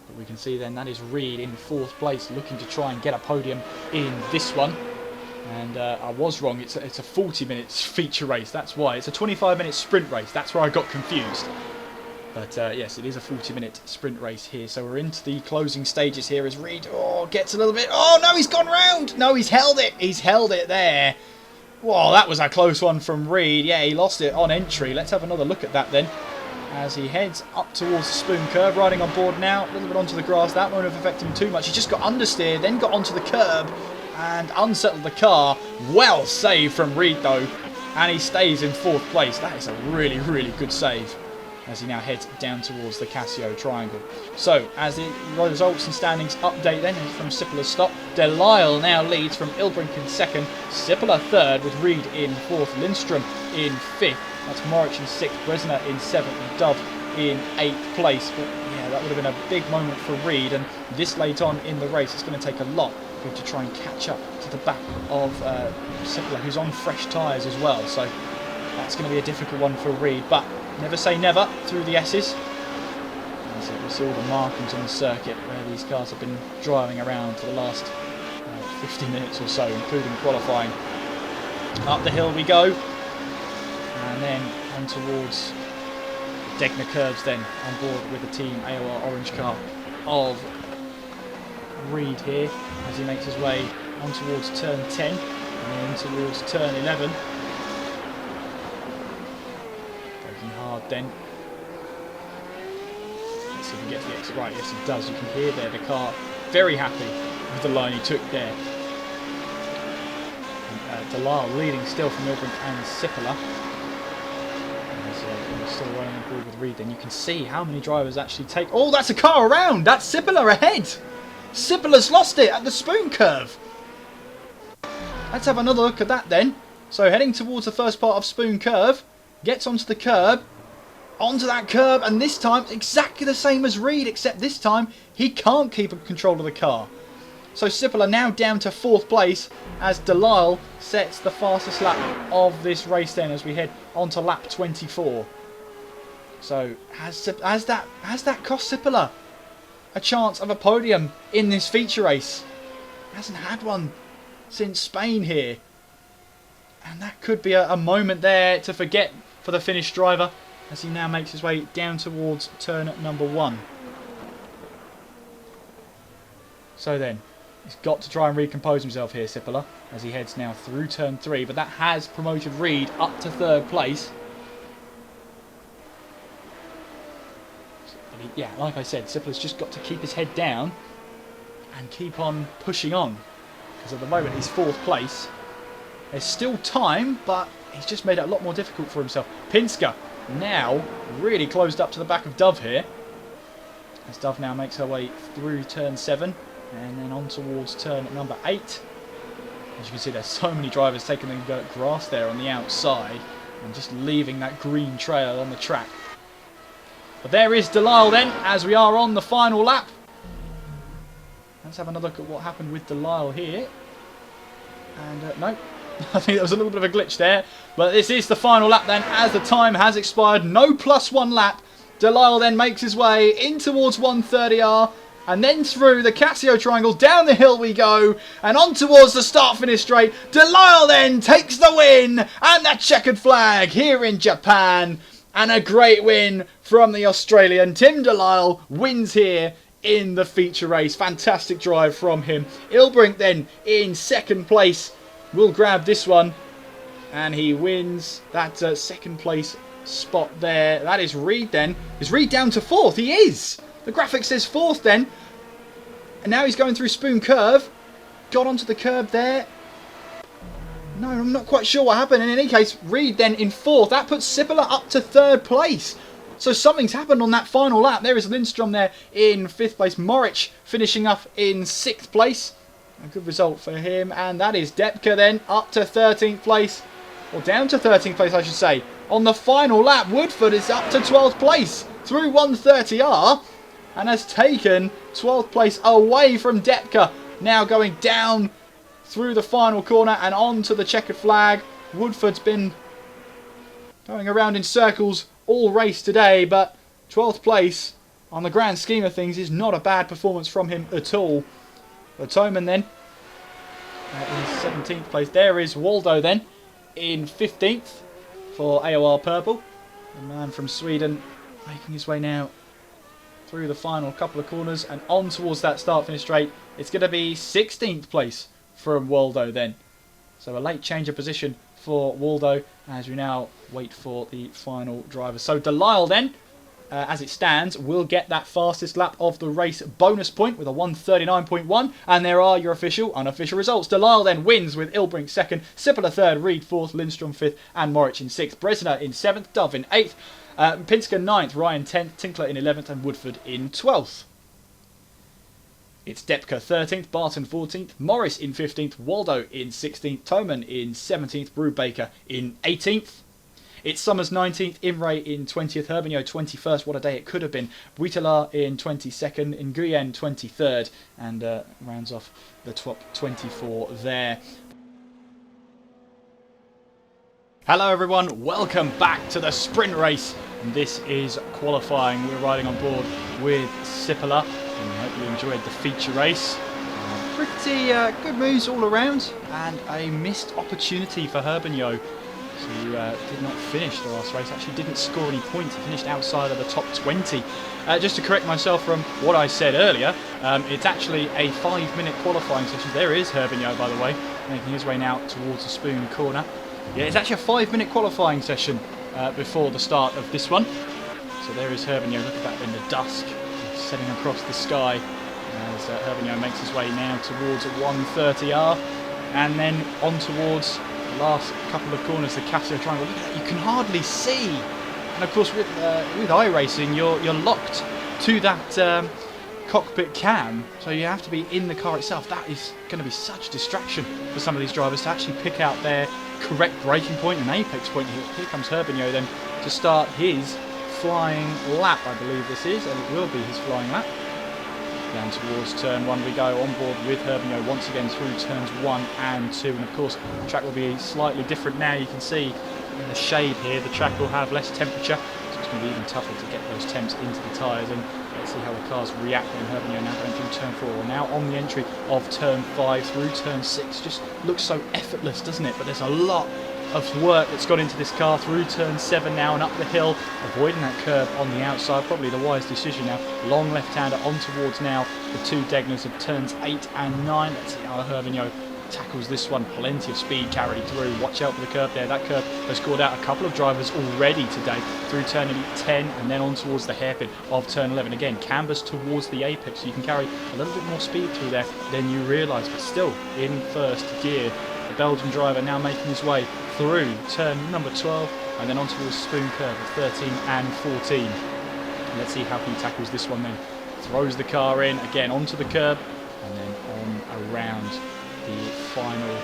But we can see then that is Reed in 4th place, looking to try and get a podium in this one. And I was wrong, it's a 40 minutes feature race, that's why. It's a 25-minute sprint race, that's where I got confused. But yes, it is a 40-minute sprint race here. So we're into the closing stages here as Reed gets a little bit... Oh, no, he's gone round. No, he's held it. He's held it there. Whoa, that was a close one from Reed. Yeah, he lost it on entry. Let's have another look at that then. As he heads up towards the spoon curve, riding on board now. A little bit onto the grass. That won't have affected him too much. He just got understeer, then got onto the curb and unsettled the car. Well saved from Reed, though. And he stays in 4th place. That is a really, really good save, as he now heads down towards the Casio triangle. So, as the results and standings update then from Sippela's stop, Delisle now leads from Ilbrink in 2nd, Sippela 3rd with Reed in 4th, Lindstrom in 5th, that's Morich in 6th, Bresner in 7th and Dove in 8th place. But yeah, that would have been a big moment for Reed, and this late on in the race it's going to take a lot for him to try and catch up to the back of Sippela, who's on fresh tyres as well. So that's going to be a difficult one for Reed, but never say never through the S's. As we see all the markings on the circuit where these cars have been driving around for the last 50 minutes or so, including qualifying. Up the hill we go, and then on towards Degner curves then, on board with the team AOR orange car of Reed here, as he makes his way on towards turn 10 and then towards turn 11. Hard then. Let's see if he gets the exit right. Yes, he does. You can hear there the car very happy with the line he took there. Delisle leading still from Ilbrink and Sippela. He's still running on board with Reed. Then you can see how many drivers actually take. Oh, that's a car around. That's Sippela ahead. Sippela's lost it at the spoon curve. Let's have another look at that then. So heading towards the first part of spoon curve. Gets onto the curb, onto that curb, and this time it's exactly the same as Reed, except this time he can't keep control of the car. So Sippela now down to 4th place as Delisle sets the fastest lap of this race then as we head onto lap 24. So has that cost Sippela a chance of a podium in this feature race? He hasn't had one since Spain here. And that could be a moment there to forget for the Finnish driver as he now makes his way down towards turn number 1. So then, he's got to try and recompose himself here, Sippela, as he heads now through turn 3. But that has promoted Reed up to 3rd place. But yeah, like I said, Sippela's just got to keep his head down and keep on pushing on. Because at the moment he's 4th place. There's still time, but he's just made it a lot more difficult for himself. Pinsker now really closed up to the back of Dove here. As Dove now makes her way through turn 7 and then on towards turn number 8. As you can see, there's so many drivers taking the grass there on the outside and just leaving that green trail on the track. But there is Delisle then, as we are on the final lap. Let's have another look at what happened with Delisle here. And no, I think there was a little bit of a glitch there. But this is the final lap then, as the time has expired. No +1 lap. Delisle then makes his way in towards 130R. And then through the Casio triangle, down the hill we go. And on towards the start-finish straight. Delisle then takes the win. And that checkered flag here in Japan. And a great win from the Australian. Tim Delisle wins here in the feature race. Fantastic drive from him. Ilbrink then in 2nd place will grab this one. And he wins that 2nd place spot there. That is Reed then. Is Reed down to 4th? He is. The graphic says 4th then. And now he's going through Spoon Curve. Got onto the curb there. No, I'm not quite sure what happened. In any case, Reed then in 4th. That puts Sippela up to 3rd place. So something's happened on that final lap. There is Lindstrom there in 5th place. Morich finishing up in 6th place. A good result for him. And that is Depke then up to 13th place. Or down to 13th place, I should say. On the final lap, Woodford is up to 12th place through 130R. And has taken 12th place away from Depke. Now going down through the final corner and on to the checkered flag. Woodford's been going around in circles all race today, but 12th place on the grand scheme of things is not a bad performance from him at all. But Toman then in 17th place. There is Waldo then in 15th for AOR Purple. The man from Sweden making his way now through the final couple of corners and on towards that start-finish straight. It's going to be 16th place from Waldo then. So a late change of position for Waldo as we now wait for the final driver. So Delisle then, as it stands, will get that fastest lap of the race bonus point with a 1:39.1. And there are your official, unofficial results. Delisle then wins with Ilbrink second, Sipler third, Reed fourth, Lindstrom fifth, and Moritz in sixth. Bresner in seventh, Dove in eighth, Pinsker 9th, Ryan 10th, Tinkler in 11th, and Woodford in 12th. It's Depker 13th, Barton 14th, Morris in 15th, Waldo in 16th, Toman in 17th, Brubaker in 18th. It's Summers 19th, Imre in 20th, Herbigno 21st, what a day it could have been, Buitelar in 22nd, Nguyen 23rd, and rounds off the top 24 there. Hello everyone, welcome back to the sprint race. And this is qualifying. We're riding on board with Sipler, and I hope you enjoyed the feature race. Pretty good moves all around, and a missed opportunity for Herbigno, who did not finish the last race, actually didn't score any points. He finished outside of the top 20. Just to correct myself from what I said earlier, it's actually a 5-minute qualifying session. There is Herbigno, by the way, making his way now towards the Spoon corner. Yeah, it's actually a 5-minute qualifying session before the start of this one. So there is Herbigno, look at that in the dusk, setting across the sky as Herbigno makes his way now towards 130R, and then on towards the last couple of corners, the Casio triangle. Look at that, you can hardly see. And of course with iRacing, you're locked to that cockpit cam, so you have to be in the car itself. That is going to be such a distraction for some of these drivers to actually pick out their correct braking point and apex point. Here comes Herbigno then to start his flying lap, I believe this is, and it will be his flying lap. Down towards turn 1 we go, on board with Herbigno once again through turns 1 and 2, and of course the track will be slightly different now. You can see in the shade here the track will have less temperature, so it's going to be even tougher to get those temps into the tyres. And let's see how the cars react when Herbigno now going through turn 4. Now on the entry of turn 5 through turn 6, just looks so effortless, doesn't it? But there's a lot of work that's gone into this car through turn 7 now and up the hill, avoiding that curve on the outside, probably the wise decision now. Long left-hander on towards now the two Degners of turns 8 and 9. Let's see how Herbigno tackles this one. Plenty of speed carried through. Watch out for the curve there. That curve has scored out a couple of drivers already today through turn 10 and then on towards the hairpin of turn 11. Again, canvas towards the apex, so you can carry a little bit more speed through there than you realise, but still in first gear. The Belgian driver now making his way through turn number 12 and then on towards Spoon curve of 13 and 14. And let's see how he tackles this one then. Throws the car in, again onto the curb and then on around the final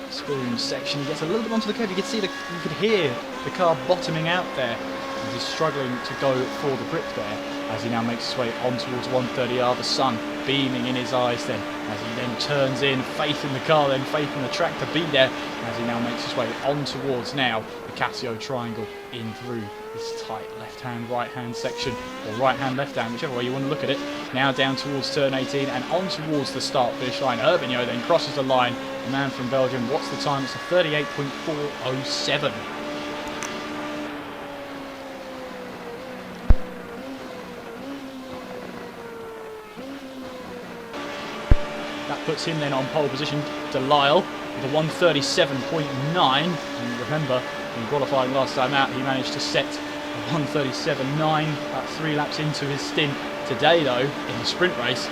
Spoon section. He gets a little bit onto the curb. You could hear the car bottoming out there. And he's struggling to go for the grip there as he now makes his way on towards 130R. The sun beaming in his eyes then as he then turns in, faith in the car, then faith in the track to be there as he now makes his way on towards now the Casio triangle in through this tight left-hand, right-hand section, or right-hand, left-hand, whichever way you want to look at it. Now down towards turn 18 and on towards the start-finish line. Herbigno then crosses the line. The man from Belgium, what's the time? It's a 38.407. That puts him then on pole position. Delisle with a 137.9. And remember, in qualifying last time out, he managed to set a 137.9 about 3 laps into his stint. Today, though, in the sprint race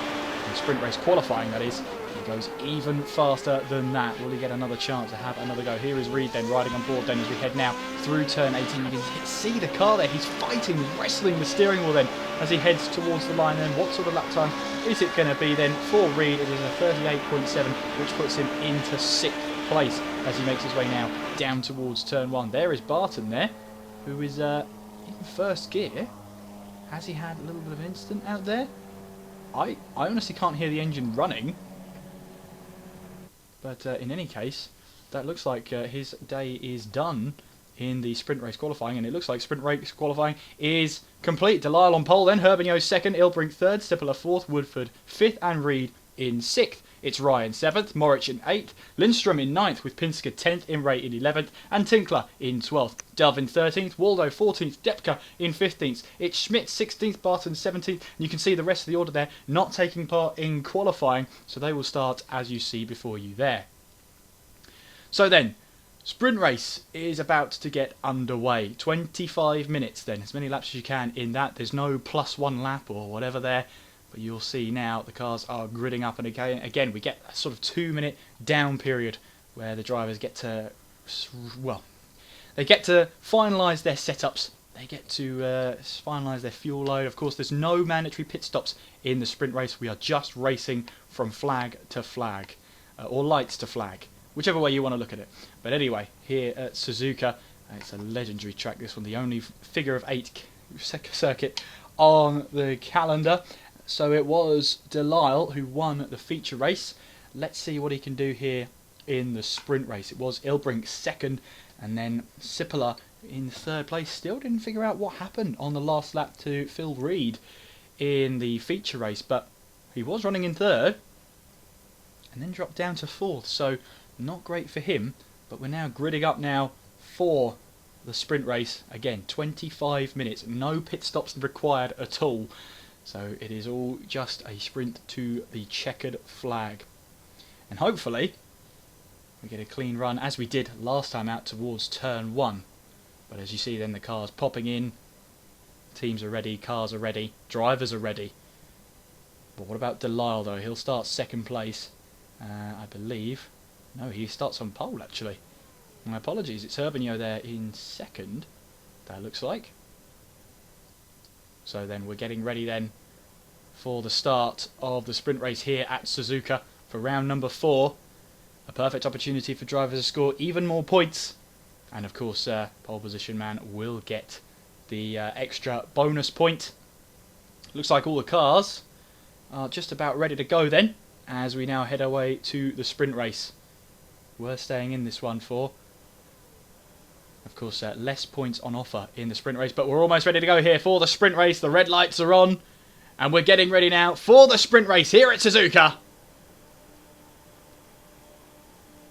qualifying, that is, he goes even faster than that. Will he get another chance to have another go? Here is Reed then riding on board then as we head now through turn 18. You can see the car there. He's fighting, wrestling the steering wheel then as he heads towards the line. Then what sort of lap time is it going to be then for Reed? It is a 38.7, which puts him into 6th place as he makes his way now down towards turn 1. There is Barton there, who is in first gear. Has he had a little bit of an incident out there? I honestly can't hear the engine running. But in any case, that looks like his day is done in the sprint race qualifying, and it looks like sprint race qualifying is complete. Delisle on pole, then Herbigno second, Ilbrink third, Sipler fourth, Woodford fifth, and Reed in 6th. it's Ryan 7th, Moric in 8th, Lindstrom in 9th with Pinsker 10th, Imre in 11th, and Tinkler in 12th. Delvin 13th, Waldo 14th, Depka in 15th. It's Schmidt 16th, Barton 17th. You can see the rest of the order there not taking part in qualifying, so they will start as you see before you there. So then, sprint race is about to get underway. 25 minutes then, as many laps as you can in that. There's no +1 lap or whatever there, but you'll see now the cars are gridding up, and again we get a sort of 2-minute down period where the drivers get to, well, they get to finalise their setups, they get to finalise their fuel load. Of course, there's no mandatory pit stops in the sprint race. We are just racing from flag to flag, or lights to flag, whichever way you want to look at it. But anyway, here at Suzuka, it's a legendary track, this one, the only figure of 8 circuit on the calendar. So it was Delisle who won the feature race. Let's see what he can do here in the sprint race. It was Ilbrink 2nd, and then Sippola in 3rd place. Still didn't figure out what happened on the last lap to Phil Reed in the feature race, but he was running in 3rd and then dropped down to 4th. So not great for him, but we're now gridding up now for the sprint race. Again, 25 minutes, no pit stops required at all. So it is all just a sprint to the checkered flag. And hopefully we get a clean run as we did last time out towards turn 1. But as you see then, the cars popping in, teams are ready, cars are ready, drivers are ready. But what about Delisle though? He'll start 2nd place, I believe. No, he starts on pole actually. My apologies, it's Herbigno there in 2nd, that looks like. So then we're getting ready then for the start of the sprint race here at Suzuka for round number 4. A perfect opportunity for drivers to score even more points. And of course, pole position man will get the extra bonus point. Looks like all the cars are just about ready to go then, as we now head our way to the sprint race. We're staying in this one for, of course, less points on offer in the sprint race, but we're almost ready to go here for the sprint race. The red lights are on, and we're getting ready now for the sprint race here at Suzuka.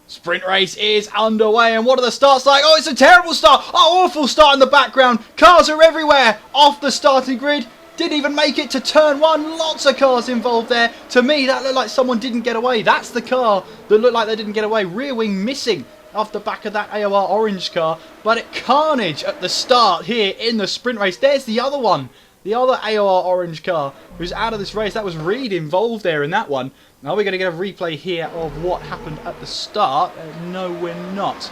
Sprint race is underway, and what are the starts like? Oh, it's a terrible start. Oh, awful start in the background. Cars are everywhere off the starting grid. Didn't even make it to turn 1. Lots of cars involved there. To me, that looked like someone didn't get away. That's the car that looked like they didn't get away. Rear wing missing off the back of that AOR orange car. But it carnage at the start here in the sprint race. There's the other one. The other AOR orange car who's out of this race. That was Reed involved there in that one. Are we going to get a replay here of what happened at the start? No, we're not.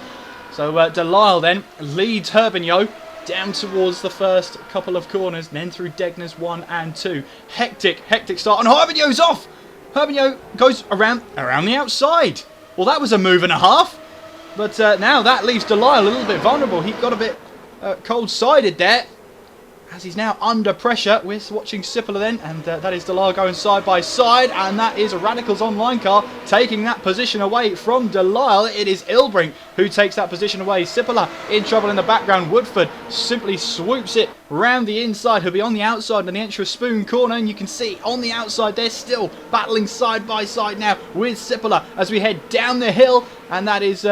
So Delisle then leads Herbigno down towards the first couple of corners, then through Degner's 1 and 2. Hectic start, and Herbigno's off! Herbigno goes around the outside. Well, that was a move and a half. But now that leaves Delisle a little bit vulnerable. He got a bit cold-sided there, as he's now under pressure. We're watching Sippola then, and that is Delisle going side by side, and that is a Radicals Online car taking that position away from Delisle. It is Ilbrink who takes that position away. Sippola in trouble in the background. Woodford simply swoops it round the inside. He'll be on the outside in the Entra Spoon corner, and you can see on the outside they're still battling side by side now with Sippola as we head down the hill, and that is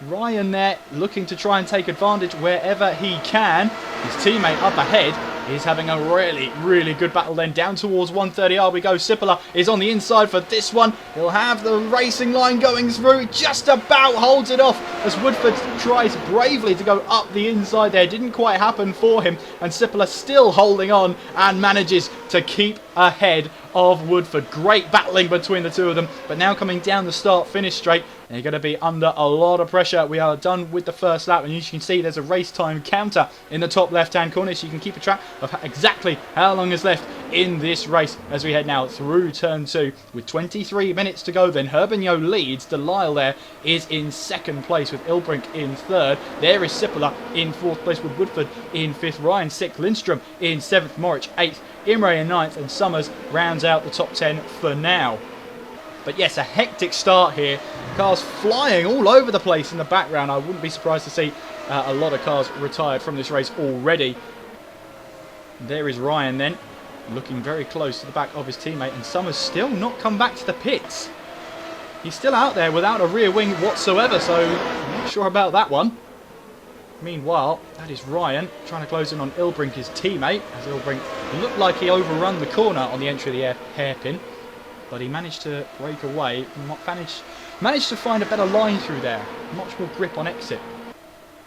Ryan there looking to try and take advantage wherever he can. His teammate up ahead is having a really good battle then. Down towards 130R we go. Sippola is on the inside for this one. He'll have the racing line going through. Just about holds it off as Woodford tries bravely to go up the inside there. Didn't quite happen for him, and Sippola still holding on and manages to keep ahead of Woodford. Great battling between the two of them, but now coming down the start-finish straight, they're going to be under a lot of pressure. We are done with the first lap, and as you can see, there's a race time counter in the top left-hand corner, so you can keep a track of exactly how long is left in this race as we head now through turn 2 with 23 minutes to go. Then Herbigno leads. Delisle there is in 2nd place with Ilbrink in 3rd. There is Sippola in 4th place with Woodford in 5th. Ryan 6th. Lindstrom in 7th. Moric 8th. Imre in 9th, and Summers rounds out the top 10 for now. But yes, a hectic start here. Cars flying all over the place in the background. I wouldn't be surprised to see a lot of cars retired from this race already. There is Ryan then, looking very close to the back of his teammate, and Summers still not come back to the pits. he's still out there without a rear wing whatsoever, so I'm not sure about that one. Meanwhile, that is Ryan trying to close in on Ilbrink, his teammate, as Ilbrink looked like he overrun the corner on the entry of the hairpin, but he managed to break away, managed to find a better line through there, much more grip on exit.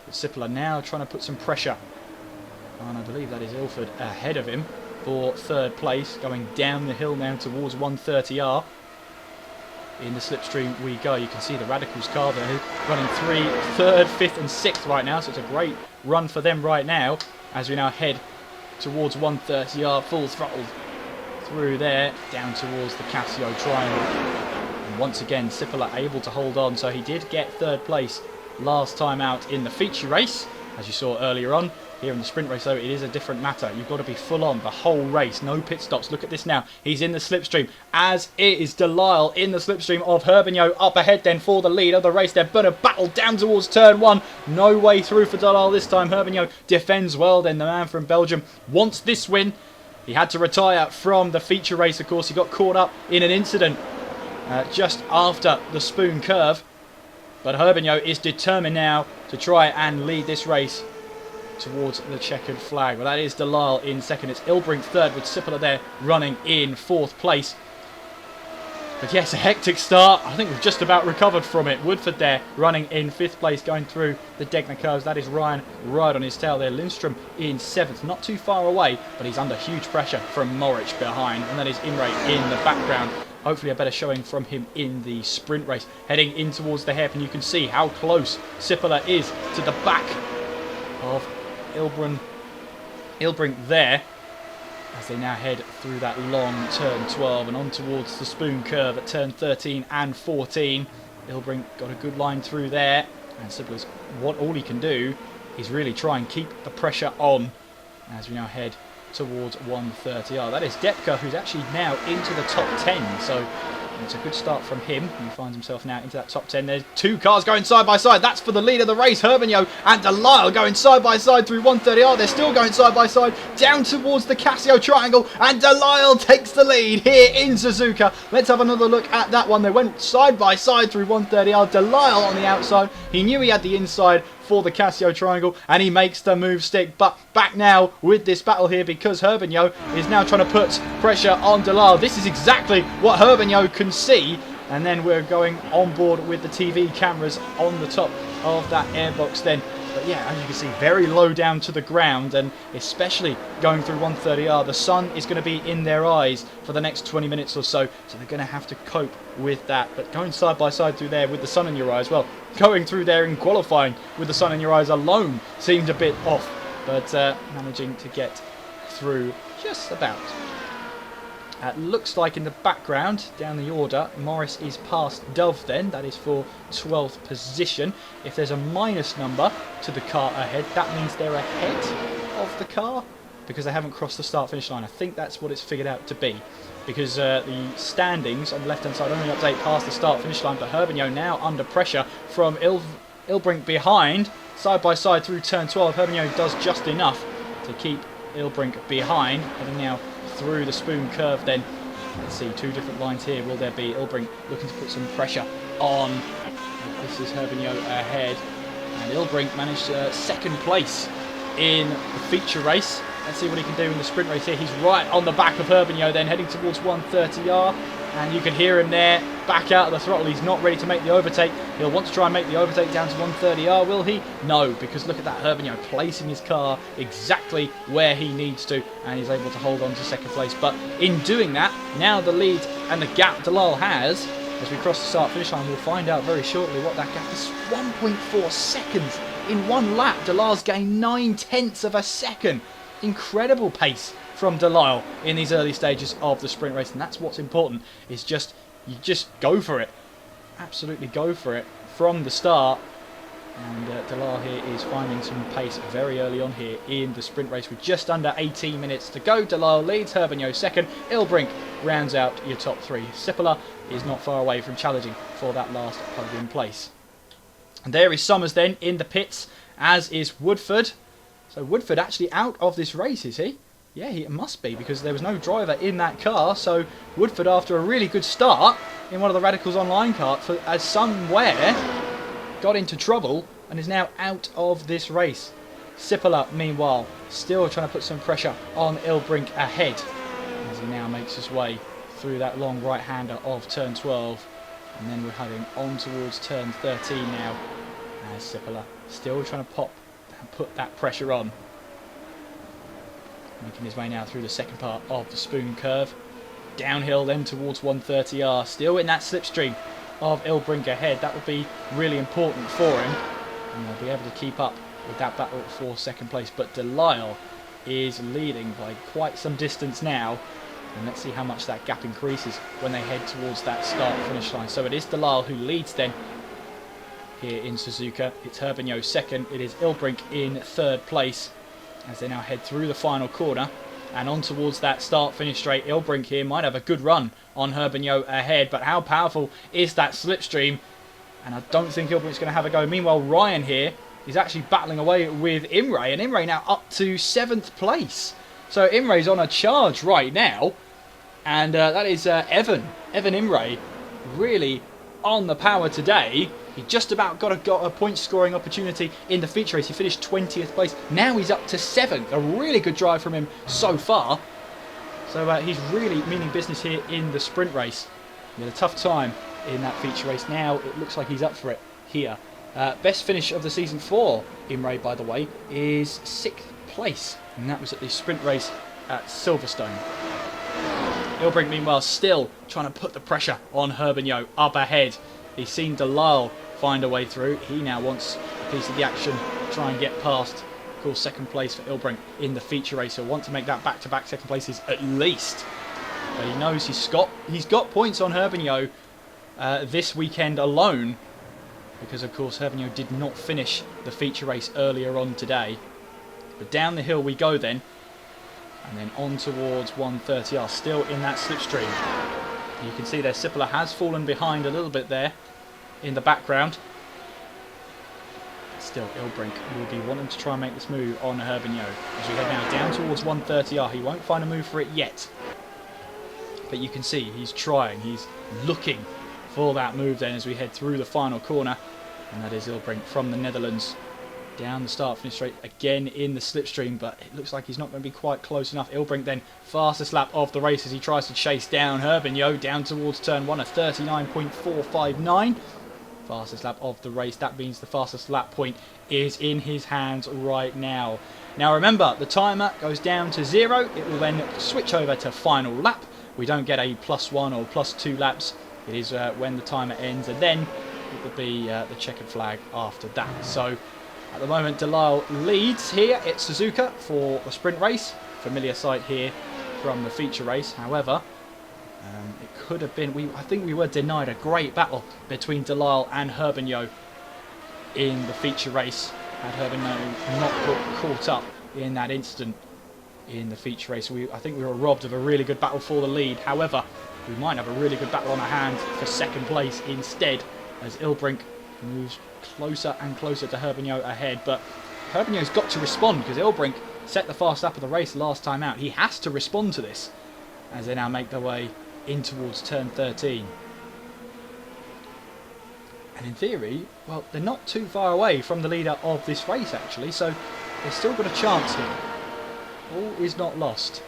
But Sipler now trying to put some pressure, and I believe that is Ilford ahead of him for third place, going down the hill now towards 130R. In the slipstream we go. You can see the Radicals car there running 3rd, 5th and 6th right now, so it's a great run for them right now as we now head towards 130R, full throttle through there, down towards the Casio triangle. And once again, Sipler able to hold on, so he did get 3rd place last time out in the feature race, as you saw earlier on. Here in the sprint race, though, it is a different matter. You've got to be full on the whole race. No pit stops. Look at this now. He's in the slipstream, as is Delisle in the slipstream of Herbigno up ahead then for the lead of the race. They're going to battle down towards turn 1. No way through for Delisle this time. Herbigno defends well. Then the man from Belgium wants this win. He had to retire from the feature race, of course. He got caught up in an incident just after the Spoon Curve. But Herbigno is determined now to try and lead this race towards the checkered flag. Well, that is Delisle in 2nd. It's Ilbrink 3rd with Sipler there running in 4th place. But yes, a hectic start. I think we've just about recovered from it. Woodford there running in 5th place, going through the Degner curves. That is Ryan right on his tail there. Lindstrom in 7th, not too far away, but he's under huge pressure from Morich behind. And that is Imre in the background. Hopefully a better showing from him in the sprint race. Heading in towards the hairpin, you can see how close Sipler is to the back of Ilbrink there, as they now head through that long turn 12 and on towards the Spoon Curve at turn 13 and 14. Ilbrink got a good line through there, and Sipler's all he can do is really try and keep the pressure on as we now head towards 130R. That is Depka, who's actually now into the top 10, so it's a good start from him. He finds himself now into that top 10. There's 2 cars going side by side. That's for the lead of the race. Herbigno and Delisle going side by side through 130R. They're still going side by side down towards the Casio triangle, and Delisle takes the lead here in Suzuka. Let's have another look at that one. They went side by side through 130R. Delisle on the outside. He knew he had the inside for the Casio triangle, and he makes the move stick. But back now with this battle here, because Herbigno is now trying to put pressure on Delisle. This is exactly what Herbigno can see, and then we're going on board with the TV cameras on the top of that airbox then. But yeah, as you can see, very low down to the ground, and especially going through 130R, the sun is going to be in their eyes for the next 20 minutes or so, so they're going to have to cope with that. But going side by side through there with the sun in your eyes, well, going through there in qualifying with the sun in your eyes alone seemed a bit off, but managing to get through just about. Looks like in the background, down the order, Morris is past Dove then. That is for 12th position. If there's a minus number to the car ahead, that means they're ahead of the car because they haven't crossed the start-finish line. I think that's what it's figured out to be, because the standings on the left-hand side only update past the start-finish line. But Herbigno now under pressure from Ilbrink behind, side by side through turn 12. Herbigno does just enough to keep Ilbrink behind, heading now through the Spoon Curve then. Let's see, 2 different lines here. Will there be? Ilbrink looking to put some pressure on. This is Herbigno ahead, and Ilbrink managed 2nd place in the feature race. Let's see what he can do in the sprint race here. He's right on the back of Herbigno then, heading towards 130R. And you can hear him there, back out of the throttle. He's not ready to make the overtake. He'll want to try and make the overtake down to 130R, will he? No, because look at that, Herbigno placing his car exactly where he needs to, and he's able to hold on to 2nd place. But in doing that, now the lead and the gap Delisle has, as we cross the start-finish line, we'll find out very shortly what that gap is. 1.4 seconds in one lap. Delisle's gained 9/10 of a second. Incredible pace from Delisle in these early stages of the sprint race, and that's what's important, is you just go for it, absolutely go for it from the start. And Delisle here is finding some pace very early on here in the sprint race with just under 18 minutes to go. Delisle leads, Herbigno 2nd, Ilbrink rounds out your top 3. Sipler is not far away from challenging for that last podium place. And there is Summers then in the pits, as is Woodford. So Woodford actually out of this race, is he? Yeah, he must be, because there was no driver in that car. So Woodford, after a really good start, in one of the Radicals Online carts for, as somewhere got into trouble and is now out of this race. Sipola, meanwhile, still trying to put some pressure on Ilbrink ahead as he now makes his way through that long right-hander of turn 12. And then we're heading on towards turn 13 now. As Sipola still trying to put that pressure on. Making his way now through the second part of the spoon curve. Downhill then towards 130R. Still in that slipstream of Ilbrink ahead. That will be really important for him. And they'll be able to keep up with that battle for second place. But Delisle is leading by quite some distance now. And let's see how much that gap increases when they head towards that start-finish line. So it is Delisle who leads then here in Suzuka. It's Herbigno second. It is Ilbrink in third place as they now head through the final corner and on towards that start-finish straight. Ilbrink here might have a good run on Herbigno ahead, but how powerful is that slipstream? And I don't think Ilbrink's going to have a go. Meanwhile, Ryan here is actually battling away with Imre, and Imre now up to 7th place. So Imre's on a charge right now, and that is Evan Imre, really on the power today. He just about got a point scoring opportunity in the feature race. He finished 20th place. Now he's up to 7th. A really good drive from him so far. So he's really meaning business here in the sprint race. He had a tough time in that feature race. Now it looks like he's up for it here. Best finish of the season for Imre, by the way, is 6th place. And that was at the sprint race at Silverstone. Ilbrink, meanwhile, still trying to put the pressure on Herbigno up ahead. He's seen Delisle find a way through. He now wants a piece of the action to try and get past. Of course, second place for Ilbrink in the feature race. He'll want to make that back-to-back second places at least. But he knows he's got points on Herbigno this weekend alone. Because, of course, Herbigno did not finish the feature race earlier on today. But down the hill we go then. And then on towards 130R, still in that slipstream. You can see there Sipola has fallen behind a little bit there in the background. Still, Ilbrink will be wanting to try and make this move on Herbigno. As we head now down towards 130R, he won't find a move for it yet. But you can see he's trying, he's looking for that move then as we head through the final corner. And that is Ilbrink from the Netherlands. Down the start finish straight again in the slipstream, but it looks like he's not going to be quite close enough. Ilbrink then fastest lap of the race as he tries to chase down Herbigno down towards turn 1 at 39.459. Fastest lap of the race. That means the fastest lap point is in his hands right now. Now remember, the timer goes down to 0. It will then switch over to final lap. We don't get a +1 or +2 laps. It is when the timer ends, and then it will be the checkered flag after that. So at the moment, Delisle leads here at Suzuka for the sprint race. Familiar sight here from the feature race. However, it could have been... I think we were denied a great battle between Delisle and Herbigno in the feature race. Had Herbigno not caught up in that instant in the feature race. I think we were robbed of a really good battle for the lead. However, we might have a really good battle on our hands for second place instead, as Ilbrink moves closer and closer to Herbigno ahead. But Herbigno's got to respond, because Ilbrink set the fast lap of the race last time out. He has to respond to this as they now make their way in towards turn 13. And in theory, well, they're not too far away from the leader of this race actually, so they've still got a chance here. All is not lost.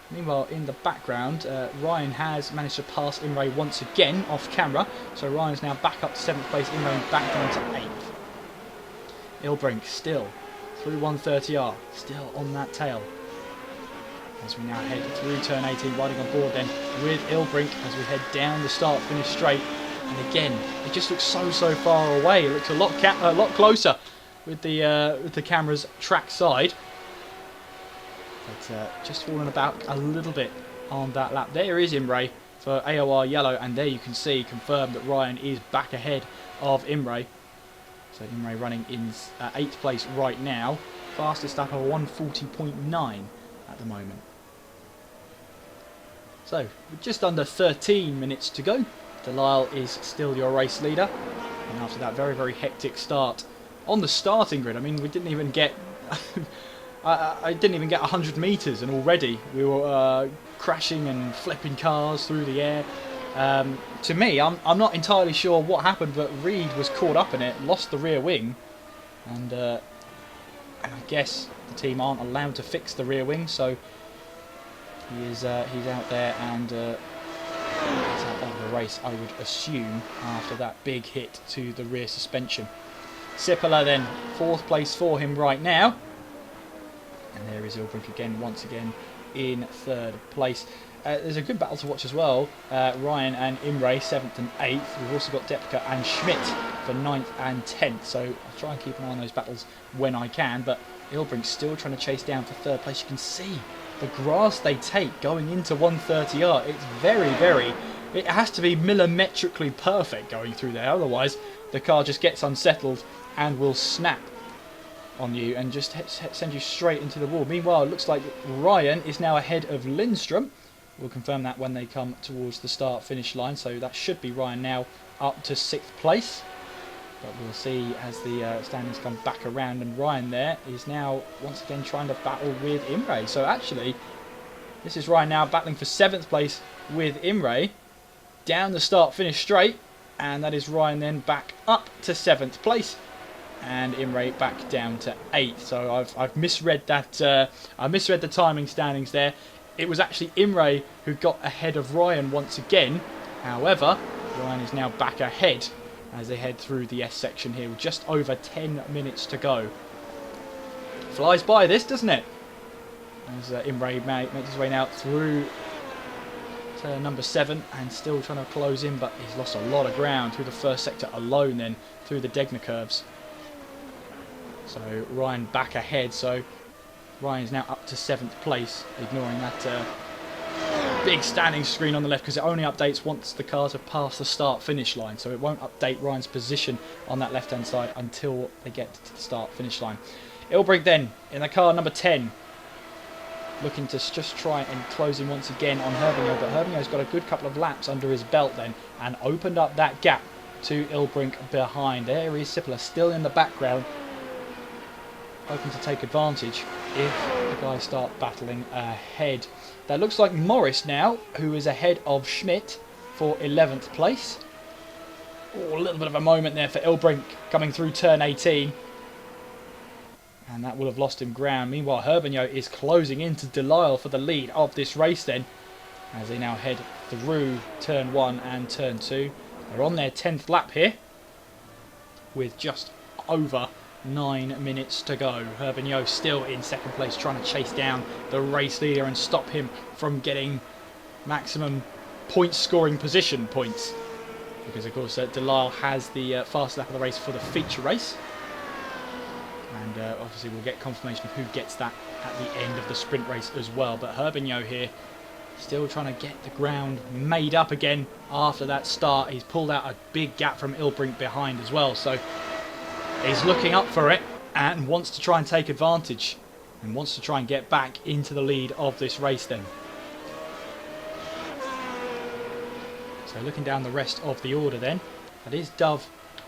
Meanwhile, in the background, Ryan has managed to pass Imre once again off camera. So Ryan's now back up to 7th place, Imre back down to 8th. Ilbrink still through 130R, still on that tail. As we now head through turn 18, riding on board then with Ilbrink as we head down the start-finish straight. And again, it just looks so far away. It looks a lot closer with the camera's track side. But just falling about a little bit on that lap. There is Imre for AOR yellow, and there you can see confirmed that Ryan is back ahead of Imre. So Imre running in 8th place right now. Fastest lap of 140.9 at the moment. So with just under 13 minutes to go, Delisle is still your race leader. And after that very hectic start on the starting grid, I mean, we didn't even get... I didn't even get 100 metres and already we were crashing and flipping cars through the air. To me, I'm not entirely sure what happened, but Reed was caught up in it, lost the rear wing, and I guess the team aren't allowed to fix the rear wing, so he's out there and he's out of the race, I would assume, after that big hit to the rear suspension. Sipala then, 4th place for him right now. And there is Ilbrink again, once again, in 3rd place. There's a good battle to watch as well. Ryan and Imre, 7th and 8th. We've also got Depka and Schmidt for 9th and 10th. So I'll try and keep an eye on those battles when I can. But Ilbrink's still trying to chase down for 3rd place. You can see the grass they take going into 130R. It's very, it has to be millimetrically perfect going through there. Otherwise, the car just gets unsettled and will snap on you and just send you straight into the wall. Meanwhile, it looks like Ryan is now ahead of Lindstrom. We'll confirm that when they come towards the start-finish line. So that should be Ryan now up to 6th place. But we'll see as the standings come back around. And Ryan there is now once again trying to battle with Imre. So actually, this is Ryan now battling for 7th place with Imre. Down the start-finish straight. And that is Ryan then back up to 7th place. And Imre back down to 8th. So I've misread that. I misread the timing standings there. It was actually Imre who got ahead of Ryan once again. However, Ryan is now back ahead as they head through the S section here with just over 10 minutes to go. Flies by this, doesn't it? As Imre makes his way now through to number 7 and still trying to close in, but he's lost a lot of ground through the first sector alone then through the Degner curves. So Ryan back ahead. So Ryan's now up to 7th place, ignoring that big standing screen on the left because it only updates once the cars have passed the start-finish line. So it won't update Ryan's position on that left-hand side until they get to the start-finish line. Ilbrink then in the car number 10, looking to just try and close in once again on Herbigno, but Herbigno's got a good couple of laps under his belt then and opened up that gap to Ilbrink behind. There is Sipala still in the background, hoping to take advantage if the guys start battling ahead. That looks like Morris now, who is ahead of Schmidt for 11th place. Oh, a little bit of a moment there for Ilbrink coming through turn 18. And that will have lost him ground. Meanwhile, Herbigno is closing into Delisle for the lead of this race then, as they now head through turn 1 and turn 2. They're on their 10th lap here, with just over 9 minutes to go. Herbigno still in 2nd place, trying to chase down the race leader and stop him from getting maximum point scoring position points, because of course Delisle has the fast lap of the race for the feature race, and obviously we'll get confirmation of who gets that at the end of the sprint race as well. But Herbigno here still trying to get the ground made up again after that start. He's pulled out a big gap from Ilbrink behind as well, so he's looking up for it and wants to try and take advantage and wants to try and get back into the lead of this race then. So looking down the rest of the order then, that is Dove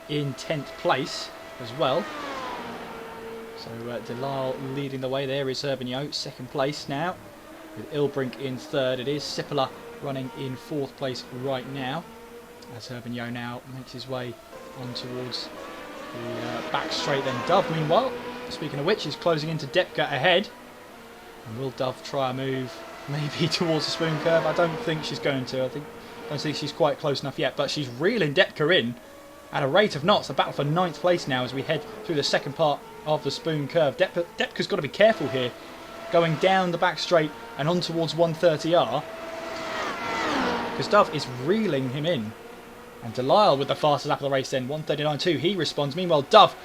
in 10th place as well. So Delisle leading the way. There is Herbigno, 2nd place now, with Ilbrink in 3rd. It is Sipala running in 4th place right now, as Herbigno now makes his way on towards the back straight then. Dove, meanwhile, speaking of which, is closing into Depka ahead. And will Dove try a move maybe towards the spoon curve? I don't think she's going to. I don't think she's quite close enough yet, but she's reeling Depka in at a rate of knots. A battle for 9th place now as we head through the second part of the spoon curve. Depka's got to be careful here, going down the back straight and on towards 130R, because Dove is reeling him in. And Delisle with the fastest lap of the race then, 139.2, he responds. Meanwhile, Dove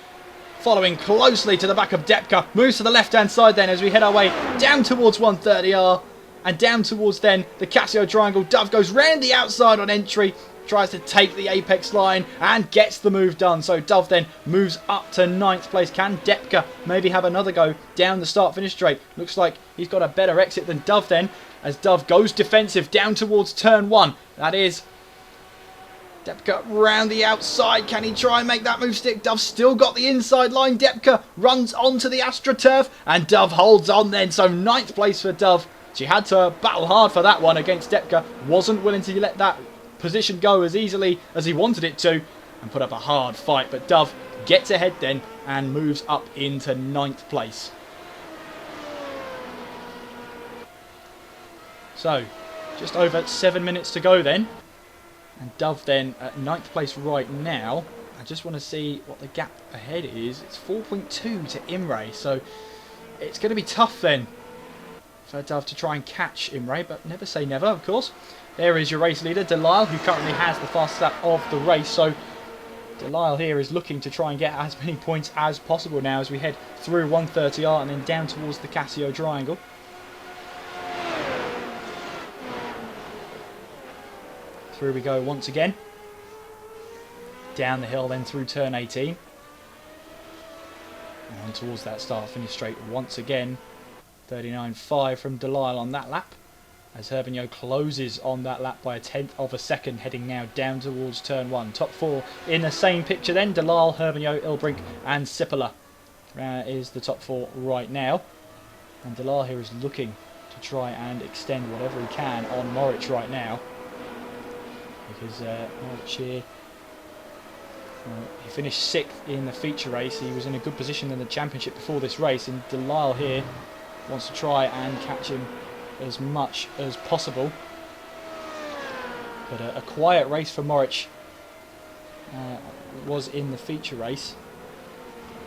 following closely to the back of Depka, moves to the left-hand side then as we head our way down towards 130R and down towards then the Casio triangle. Dove goes round the outside on entry, tries to take the apex line and gets the move done. So Dove then moves up to 9th place. Can Depka maybe have another go down the start-finish straight? Looks like he's got a better exit than Dove then, as Dove goes defensive down towards turn 1. That is Depka round the outside. Can he try and make that move stick? Dove still got the inside line. Depka runs onto the AstroTurf and Dove holds on then. So 9th place for Dove. She had to battle hard for that one against Depka. Wasn't willing to let that position go as easily as he wanted it to and put up a hard fight. But Dove gets ahead then and moves up into 9th place. So, just over 7 minutes to go then. And Dove then at 9th place right now. I just want to see what the gap ahead is. It's 4.2 to Imre, so it's going to be tough then for Dove to try and catch Imre, but never say never, of course. There is your race leader, Delisle, who currently has the fastest lap of the race. So Delisle here is looking to try and get as many points as possible now as we head through 130R and then down towards the Casio Triangle. Through we go once again. Down the hill then through turn 18. And on towards that start-finish straight once again. 39.5 from Delisle on that lap. As Herbigno closes on that lap by a 1/10 of a second, heading now down towards turn 1. Top 4 in the same picture then. Delisle, Herbigno, Ilbrink and Sipola is the top 4 right now. And Delisle here is looking to try and extend whatever he can on Moritz right now. Because Moritz here, he finished 6th in the feature race. He was in a good position in the championship before this race, and Delisle here wants to try and catch him as much as possible. But a quiet race for Moritz was in the feature race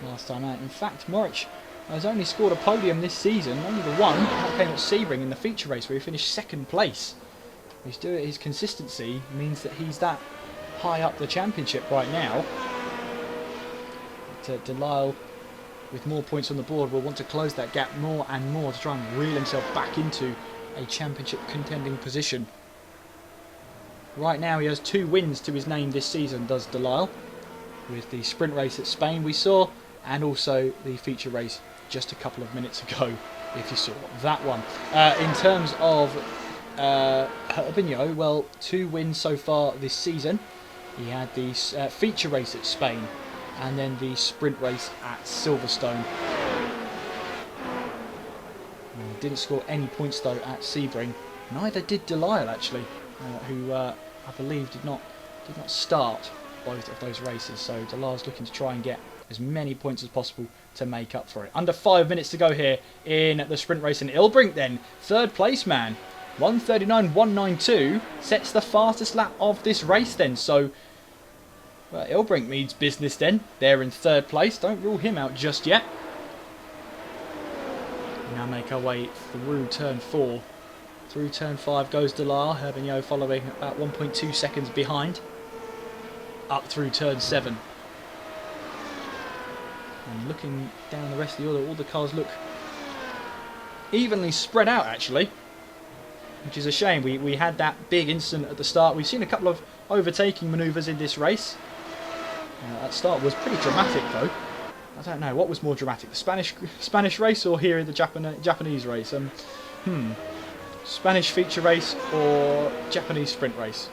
last time out. In fact, Moritz has only scored a podium this season, only the one, that came at Sebring in the feature race where he finished 2nd place. His consistency means that he's that high up the championship right now. But Delisle, with more points on the board, will want to close that gap more and more to try and reel himself back into a championship contending position. Right now he has 2 wins to his name this season, does Delisle, with the sprint race at Spain we saw, and also the feature race just a couple of minutes ago, if you saw that one. In terms of Herbigno, well, 2 wins so far this season. He had the feature race at Spain and then the sprint race at Silverstone. Didn't score any points though at Sebring. Neither did Delisle actually, who I believe did not start both of those races. So Delisle's looking to try and get as many points as possible to make up for it. Under 5 minutes to go here in the sprint race, and Ilbrink then 3rd place man. 1:39.192 sets the fastest lap of this race then. So well, Ilbrink means business then. They're in 3rd place. Don't rule him out just yet. We now make our way through turn 4. Through turn 5 goes Delisle. Herbigno following about 1.2 seconds behind. Up through turn 7. And looking down the rest of the order, all the cars look evenly spread out actually, which is a shame. We had that big incident at the start. We've seen a couple of overtaking manoeuvres in this race. That start was pretty dramatic though. I don't know, what was more dramatic, the Spanish race or here in the Japanese race? Spanish feature race or Japanese sprint race?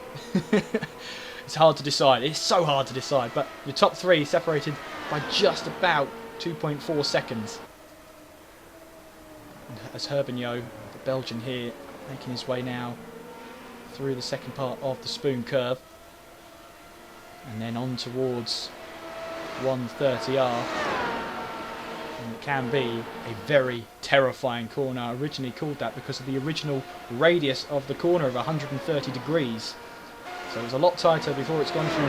It's hard to decide. It's so hard to decide. But your top 3 separated by just about 2.4 seconds. As Herbigno, the Belgian here, making his way now through the second part of the Spoon Curve and then on towards 130R, and it can be a very terrifying corner. Originally called that because of the original radius of the corner of 130 degrees, so it was a lot tighter before it's gone through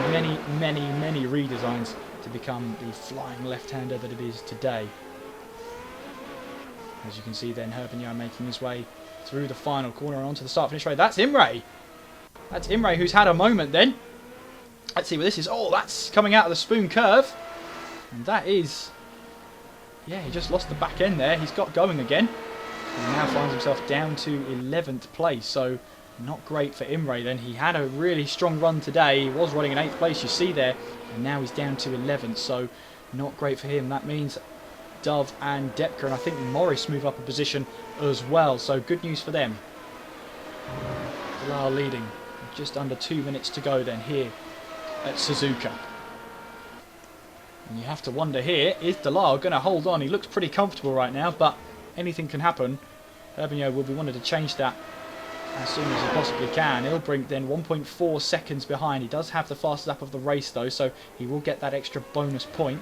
many redesigns to become the flying left-hander that it is today. As you can see then, Herbigno making his way through the final corner and onto the start-finish straight. That's Imre! That's Imre who's had a moment then. Let's see what this is. Oh, that's coming out of the Spoon Curve. And that is... yeah, he just lost the back end there. He's got going again. And now finds himself down to 11th place. So, not great for Imre then. He had a really strong run today. He was running in 8th place, you see there. And now he's down to 11th. So, not great for him. That means Dove and Depker, and I think Morris move up a position as well. So, good news for them. Delisle leading. Just under 2 minutes to go then here at Suzuka. And you have to wonder here, is Delisle going to hold on? He looks pretty comfortable right now, but anything can happen. Herbigno will be wanting to change that as soon as he possibly can. Ilbrink then 1.4 seconds behind. He does have the fastest lap of the race though, so he will get that extra bonus point.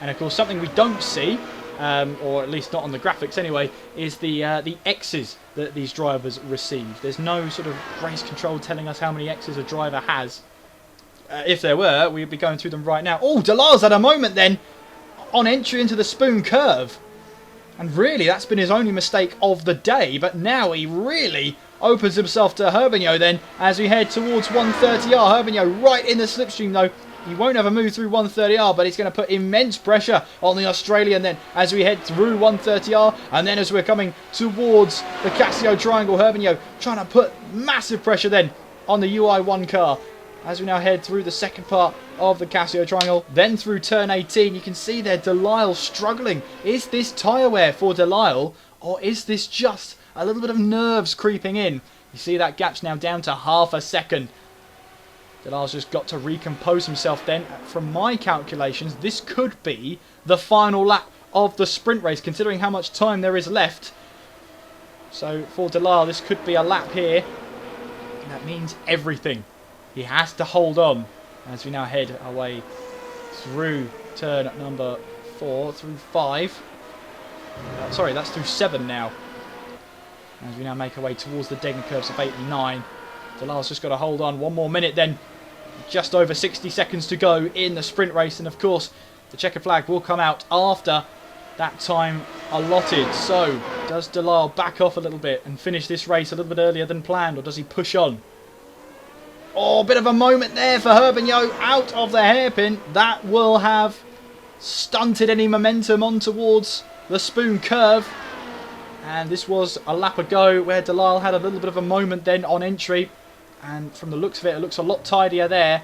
And of course something we don't see, or at least not on the graphics anyway, is the X's that these drivers receive. There's no sort of race control telling us how many X's a driver has. If there were, we'd be going through them right now. Oh, Delisle's had a moment then on entry into the Spoon Curve. And really, that's been his only mistake of the day. But now he really opens himself to Herbigno then as we head towards 130R. Herbigno right in the slipstream though. He won't have a move through 130R, but he's going to put immense pressure on the Australian then as we head through 130R. And then as we're coming towards the Casio Triangle, Herbigno trying to put massive pressure then on the UI1 car. As we now head through the second part of the Casio Triangle, then through turn 18, you can see there Delisle struggling. Is this tyre wear for Delisle, or is this just a little bit of nerves creeping in? You see that gap's now down to half a second. Delisle's just got to recompose himself then. From my calculations, this could be the final lap of the sprint race, considering how much time there is left. So for Delisle, this could be a lap here. And that means everything. He has to hold on as we now head our way through turn number 4, through 5. Sorry, that's through 7 now. As we now make our way towards the Degner curves of 8 and 9. Delisle's just got to hold on one more minute then. Just over 60 seconds to go in the sprint race. And of course, the checkered flag will come out after that time allotted. So, does Delisle back off a little bit and finish this race a little bit earlier than planned? Or does he push on? Oh, bit of a moment there for Herbigno out of the hairpin. That will have stunted any momentum on towards the Spoon Curve. And this was a lap ago where Delisle had a little bit of a moment then on entry. And from the looks of it, it looks a lot tidier there.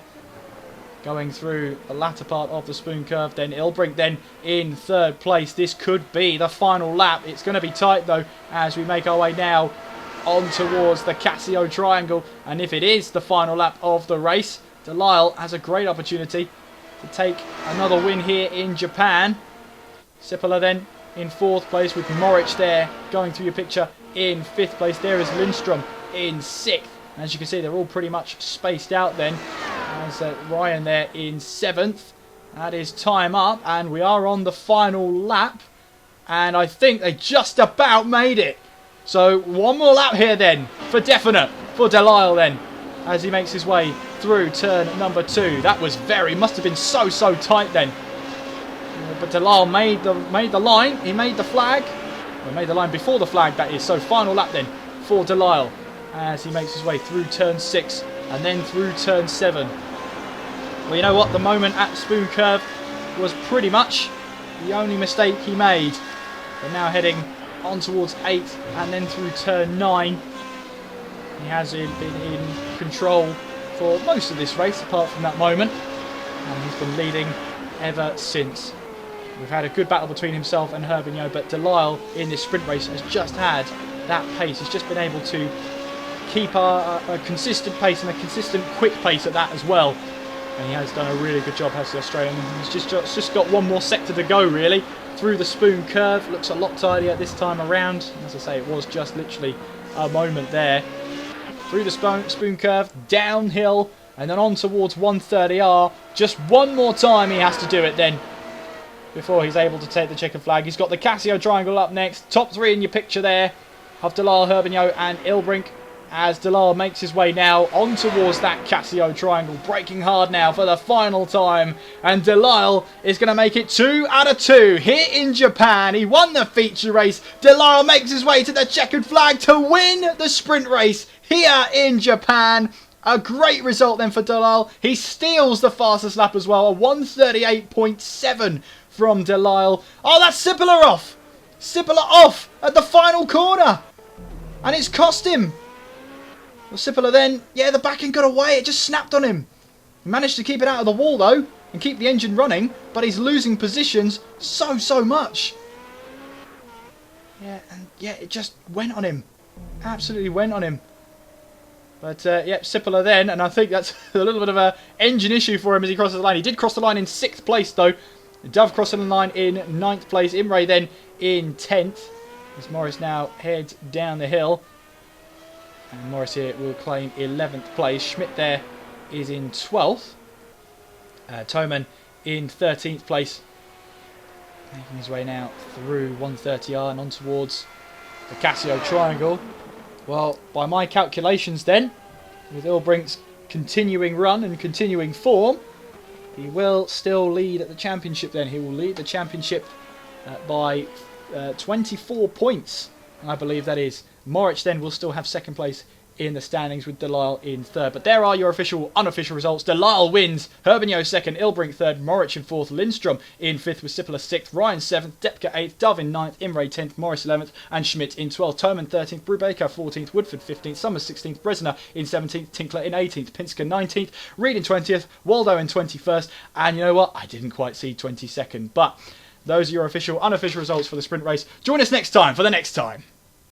Going through the latter part of the Spoon Curve then. Ilbrink then in third place. This could be the final lap. It's going to be tight though as we make our way now on towards the Casio Triangle. And if it is the final lap of the race, Delisle has a great opportunity to take another win here in Japan. Sippola then in 4th place with Moric there going through your picture in 5th place. There is Lindstrom in 6th. And as you can see, they're all pretty much spaced out then. As Ryan there in 7th. That is time up and we are on the final lap. And I think they just about made it. So one more lap here then, for definite, for Delisle then, as he makes his way through turn number 2. That was must have been so tight then. But Delisle made the line, he made the flag. Well, made the line before the flag, that is. So final lap then for Delisle as he makes his way through turn 6 and then through turn 7. Well, you know what, the moment at Spoon Curve was pretty much the only mistake he made. We're now heading on towards 8 and then through turn 9. He has been in control for most of this race apart from that moment, and he's been leading ever since. We've had a good battle between himself and Herbigno, but Delisle in this sprint race has just had that pace. He's just been able to keep a consistent pace and a consistent quick pace at that as well, and he has done a really good job, has the Australian. He's just got one more sector to go really through the Spoon Curve. Looks a lot tidier this time around. As I say, it was just literally a moment there. Through the Spoon Curve, downhill, and then on towards 130R. Just one more time he has to do it then before he's able to take the checkered flag. He's got the Casio Triangle up next. Top 3 in your picture there of Delisle, Herbigno and Ilbrink. As Delisle makes his way now on towards that Casio Triangle, braking hard now for the final time. And Delisle is going to make it 2 out of 2 here in Japan. He won the feature race. Delisle makes his way to the checkered flag to win the sprint race here in Japan. A great result then for Delisle. He steals the fastest lap as well, a 138.7 from Delisle. Oh, that's Sippola off. Sippola off at the final corner. And it's cost him. Well, Sippola then, yeah, the back end got away. It just snapped on him. He managed to keep it out of the wall, though, and keep the engine running, but he's losing positions so much. Yeah, and yeah, it just went on him. Absolutely went on him. But, yeah, Sippola then, and I think that's a little bit of an engine issue for him as he crosses the line. He did cross the line in 6th place, though. Dove crossing the line in 9th place. Imre then in 10th. As Morris now heads down the hill. And Morris here will claim 11th place. Schmidt there is in 12th. Toman in 13th place. Making his way now through 130R and on towards the Casio Triangle. Well, by my calculations then, with Ilbrink's continuing run and continuing form, he will still lead at the championship then. He will lead the championship by 24 points, I believe that is. Moritz then will still have second place in the standings with Delisle in third. But there are your official, unofficial results. Delisle wins, Herbigno second, Ilbrink third, Moritz in fourth, Lindstrom in fifth with Sippler sixth, Ryan seventh, Depke eighth, Dove in ninth, Imre 10th, Morris 11th, and Schmidt in 12th. Toman 13th, Brubaker 14th, Woodford 15th, Summers 16th, Bresner in 17th, Tinkler in 18th, Pinsker 19th, Reed in 20th, Waldo in 21st, and you know what? I didn't quite see 22nd, but those are your official, unofficial results for the sprint race. Join us next time for the next time.